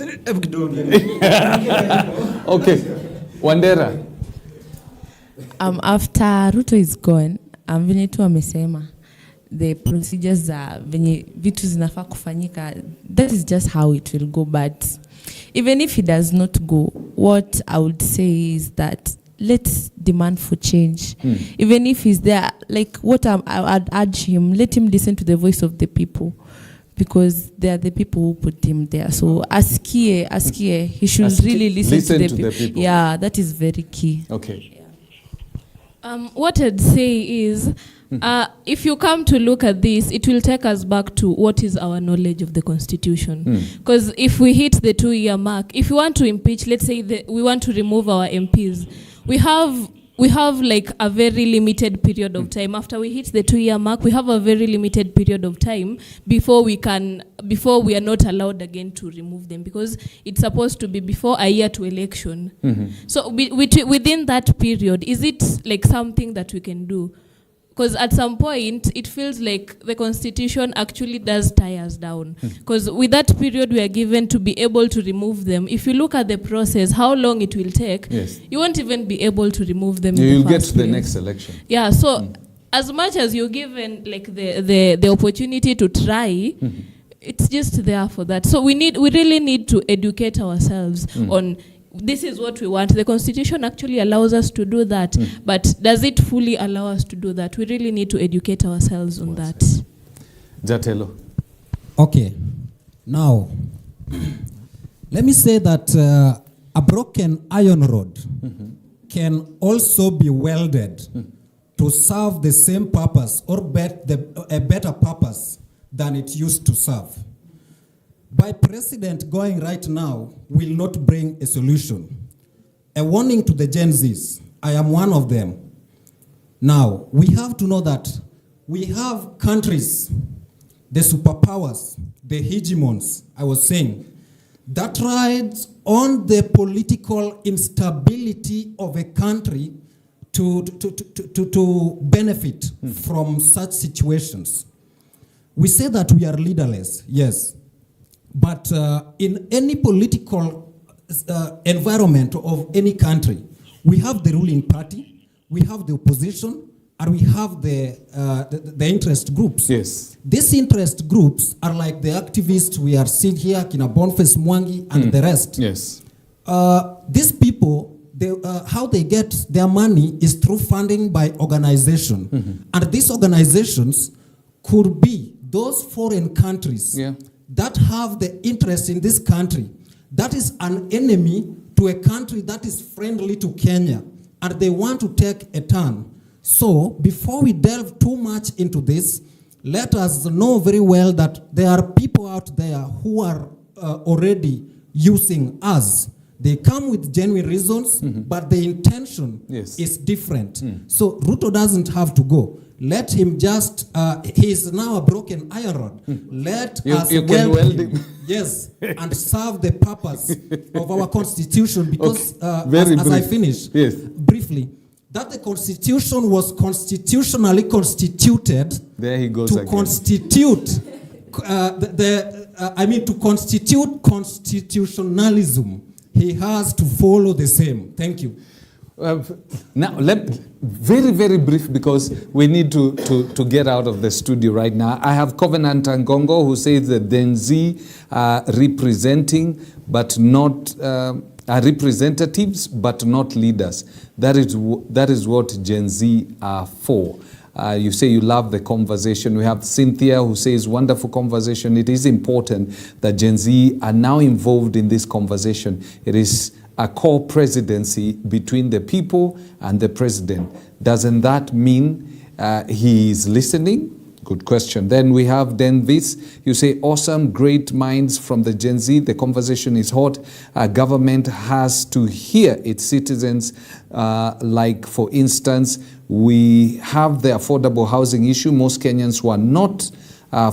Okay, Wandera. After Ruto is gone, venye tu amesema, the procedures venye vitu zinafaa kufanyika, that is just how it will go. But even if he does not go, what I would say is that let's demand for change. Even if he's there, like what I'd urge him, let him listen to the voice of the people, because they are the people who put him there. So askie, he should really listen to the people. Yeah, that is very key. Okay. What I'd say is, if you come to look at this, it will take us back to what is our knowledge of the Constitution. Because if we hit the 2-year mark, if we want to impeach, let's say we want to remove our MPs, we have like a very limited period of time. After we hit the 2-year mark, we have a very limited period of time before we are not allowed again to remove them, because it's supposed to be before a year to election. So within that period, is it like something that we can do? Because at some point, it feels like the constitution actually does tie us down. Because with that period we are given to be able to remove them, if you look at the process, how long it will take, you won't even be able to remove them. You'll get to the next election. Yeah, so as much as you're given like the opportunity to try, it's just there for that. So we really need to educate ourselves on this is what we want. The Constitution actually allows us to do that, but does it fully allow us to do that? We really need to educate ourselves on that. Jatelo. Okay. Now, let me say that a broken iron rod can also be welded to serve the same purpose or a better purpose than it used to serve. By president going right now will not bring a solution. A warning to the Gen Zs, I am one of them. Now, we have to know that we have countries, the superpowers, the hegemons, I was saying, that rides on the political instability of a country to benefit from such situations. We say that we are leaderless, yes. But in any political environment of any country, we have the ruling party, we have the opposition, and we have the interest groups. Yes. These interest groups are like the activists we are seeing here, Kina Boniface Mwangi and the rest. Yes. These people, how they get their money is through funding by organization. And these organizations could be those foreign countries that have the interest in this country, that is an enemy to a country that is friendly to Kenya, and they want to take a turn. So before we delve too much into this, let us know very well that there are people out there who are already using us. They come with genuine reasons, but the intention is different. So Ruto doesn't have to go. Let him just, he is now a broken iron rod. Let us weld him. Yes, and serve the purpose of our constitution, because as I finish, briefly, that the constitution was constitutionally constituted there he goes to again. Constitute to constitute constitutionalism. He has to follow the same. Thank you. Now, very, very brief, because we need to get out of the studio right now. I have Covenant Ngongo, who says that Gen Z are representing, but not are representatives, but not leaders. That is what Gen Z are for. You say you love the conversation. We have Cynthia, who says, wonderful conversation. It is important that Gen Z are now involved in this conversation. It is a co-presidency between the people and the president. Doesn't that mean he is listening? Good question. Then we have this. You say, awesome, great minds from the Gen Z. The conversation is hot. Government has to hear its citizens. Like, for instance, we have the affordable housing issue. Most Kenyans were not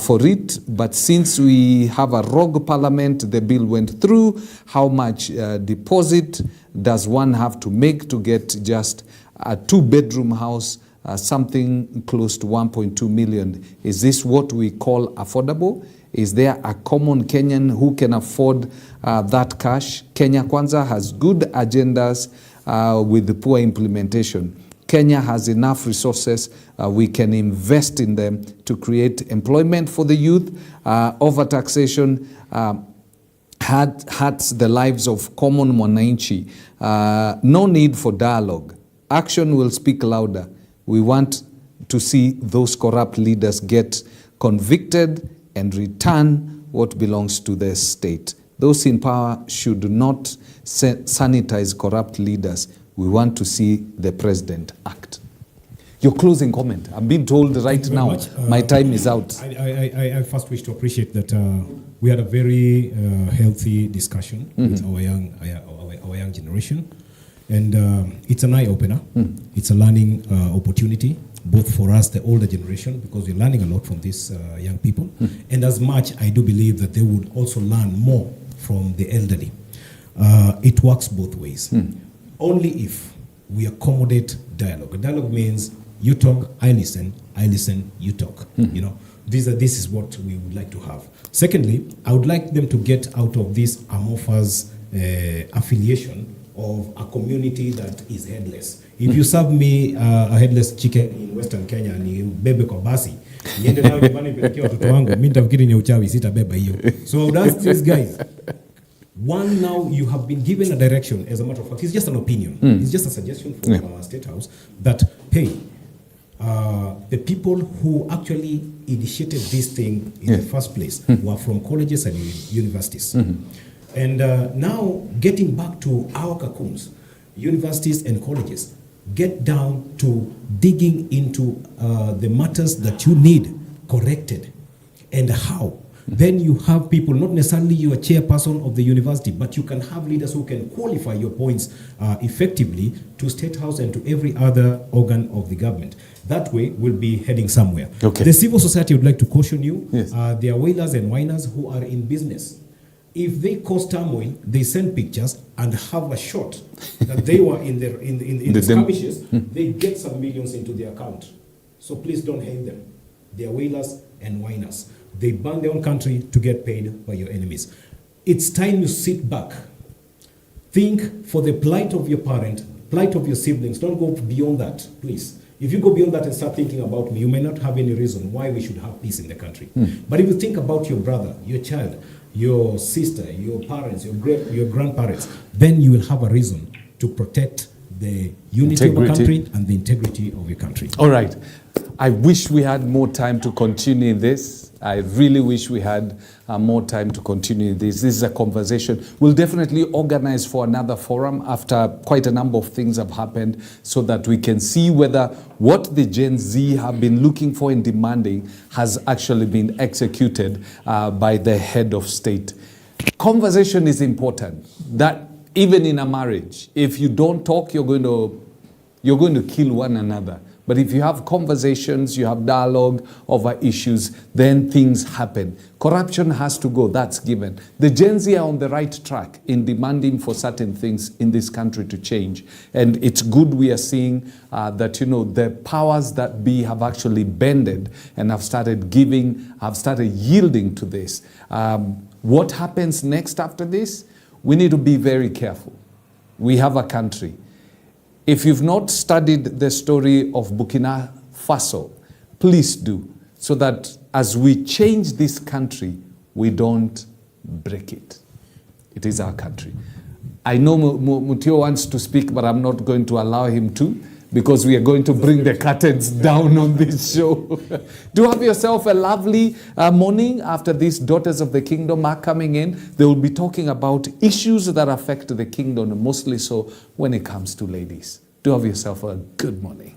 for it, but since we have a rogue parliament, the bill went through. How much deposit does one have to make to get just a 2-bedroom house? Something close to 1.2 million. Is this what we call affordable? Is there a common Kenyan who can afford that cash? Kenya Kwanza has good agendas with the poor implementation. Kenya has enough resources. We can invest in them to create employment for the youth. Overtaxation hurts the lives of common mwananchi. No need for dialogue. Action will speak louder. We want to see those corrupt leaders get convicted and return what belongs to the state. Those in power should not sanitize corrupt leaders. We want to see the president act. Your closing comment. I'm being told right now my time is out. I first wish to appreciate that we had a very healthy discussion with our young generation. And it's an eye-opener. It's a learning opportunity, both for us, the older generation, because we're learning a lot from these young people. And as much, I do believe that they would also learn more from the elderly. It works both ways. Only if we accommodate dialogue. Dialogue means You talk, I listen, you talk. You know, this is what we would like to have. Secondly, I would like them to get out of this amorphous affiliation of a community that is headless. If you serve me a headless chicken in Western Kenya, ni bebe kwa basi, niende nayo nyumbani nipelekee watoto wangu, mimi nitafikiri ni uchawi, sitabeba hiyo. So I would ask these guys, one, now you have been given a direction, as a matter of fact, it's just an opinion. It's just a suggestion from State House that, hey, the people who actually initiated this thing in the first place were from colleges and universities. And now getting back to our cocoons, universities and colleges, get down to digging into the matters that you need corrected and how. Then you have people, not necessarily you a chairperson of the university, but you can have leaders who can qualify your points effectively to State House and to every other organ of the government. That way, we'll be heading somewhere. Okay. The civil society would like to caution you. Yes. There are whalers and whiners who are in business. If they cause turmoil, they send pictures and have a shot that they were in the skirmishes, they get some millions into their account. So please don't hate them. They are whalers and whiners. They burn their own country to get paid by your enemies. It's time you sit back. Think for the plight of your parent, plight of your siblings. Don't go beyond that, please. If you go beyond that and start thinking about me, you may not have any reason why we should have peace in the country. But if you think about your brother, your child, your sister, your parents, your grandparents, then you will have a reason to protect the unity of a country and the integrity of your country. All right. I wish we had more time to continue this. I really wish we had more time to continue this. This is a conversation. We'll definitely organize for another forum after quite a number of things have happened so that we can see whether what the Gen Z have been looking for and demanding has actually been executed by the head of state. Conversation is important. That even in a marriage, if you don't talk, you're going to kill one another. But if you have conversations, you have dialogue over issues, then things happen. Corruption has to go, that's given. The Gen Z are on the right track in demanding for certain things in this country to change. And it's good we are seeing that, you know, the powers that be have actually bended and have started yielding to this. What happens next after this? We need to be very careful. We have a country. If you've not studied the story of Burkina Faso, please do, so that as we change this country, we don't break it. It is our country. I know Mutio wants to speak, but I'm not going to allow him to, because we are going to bring the curtains down on this show. Do have yourself a lovely morning after these Daughters of the Kingdom are coming in. They will be talking about issues that affect the kingdom, mostly so when it comes to ladies. Do have yourself a good morning.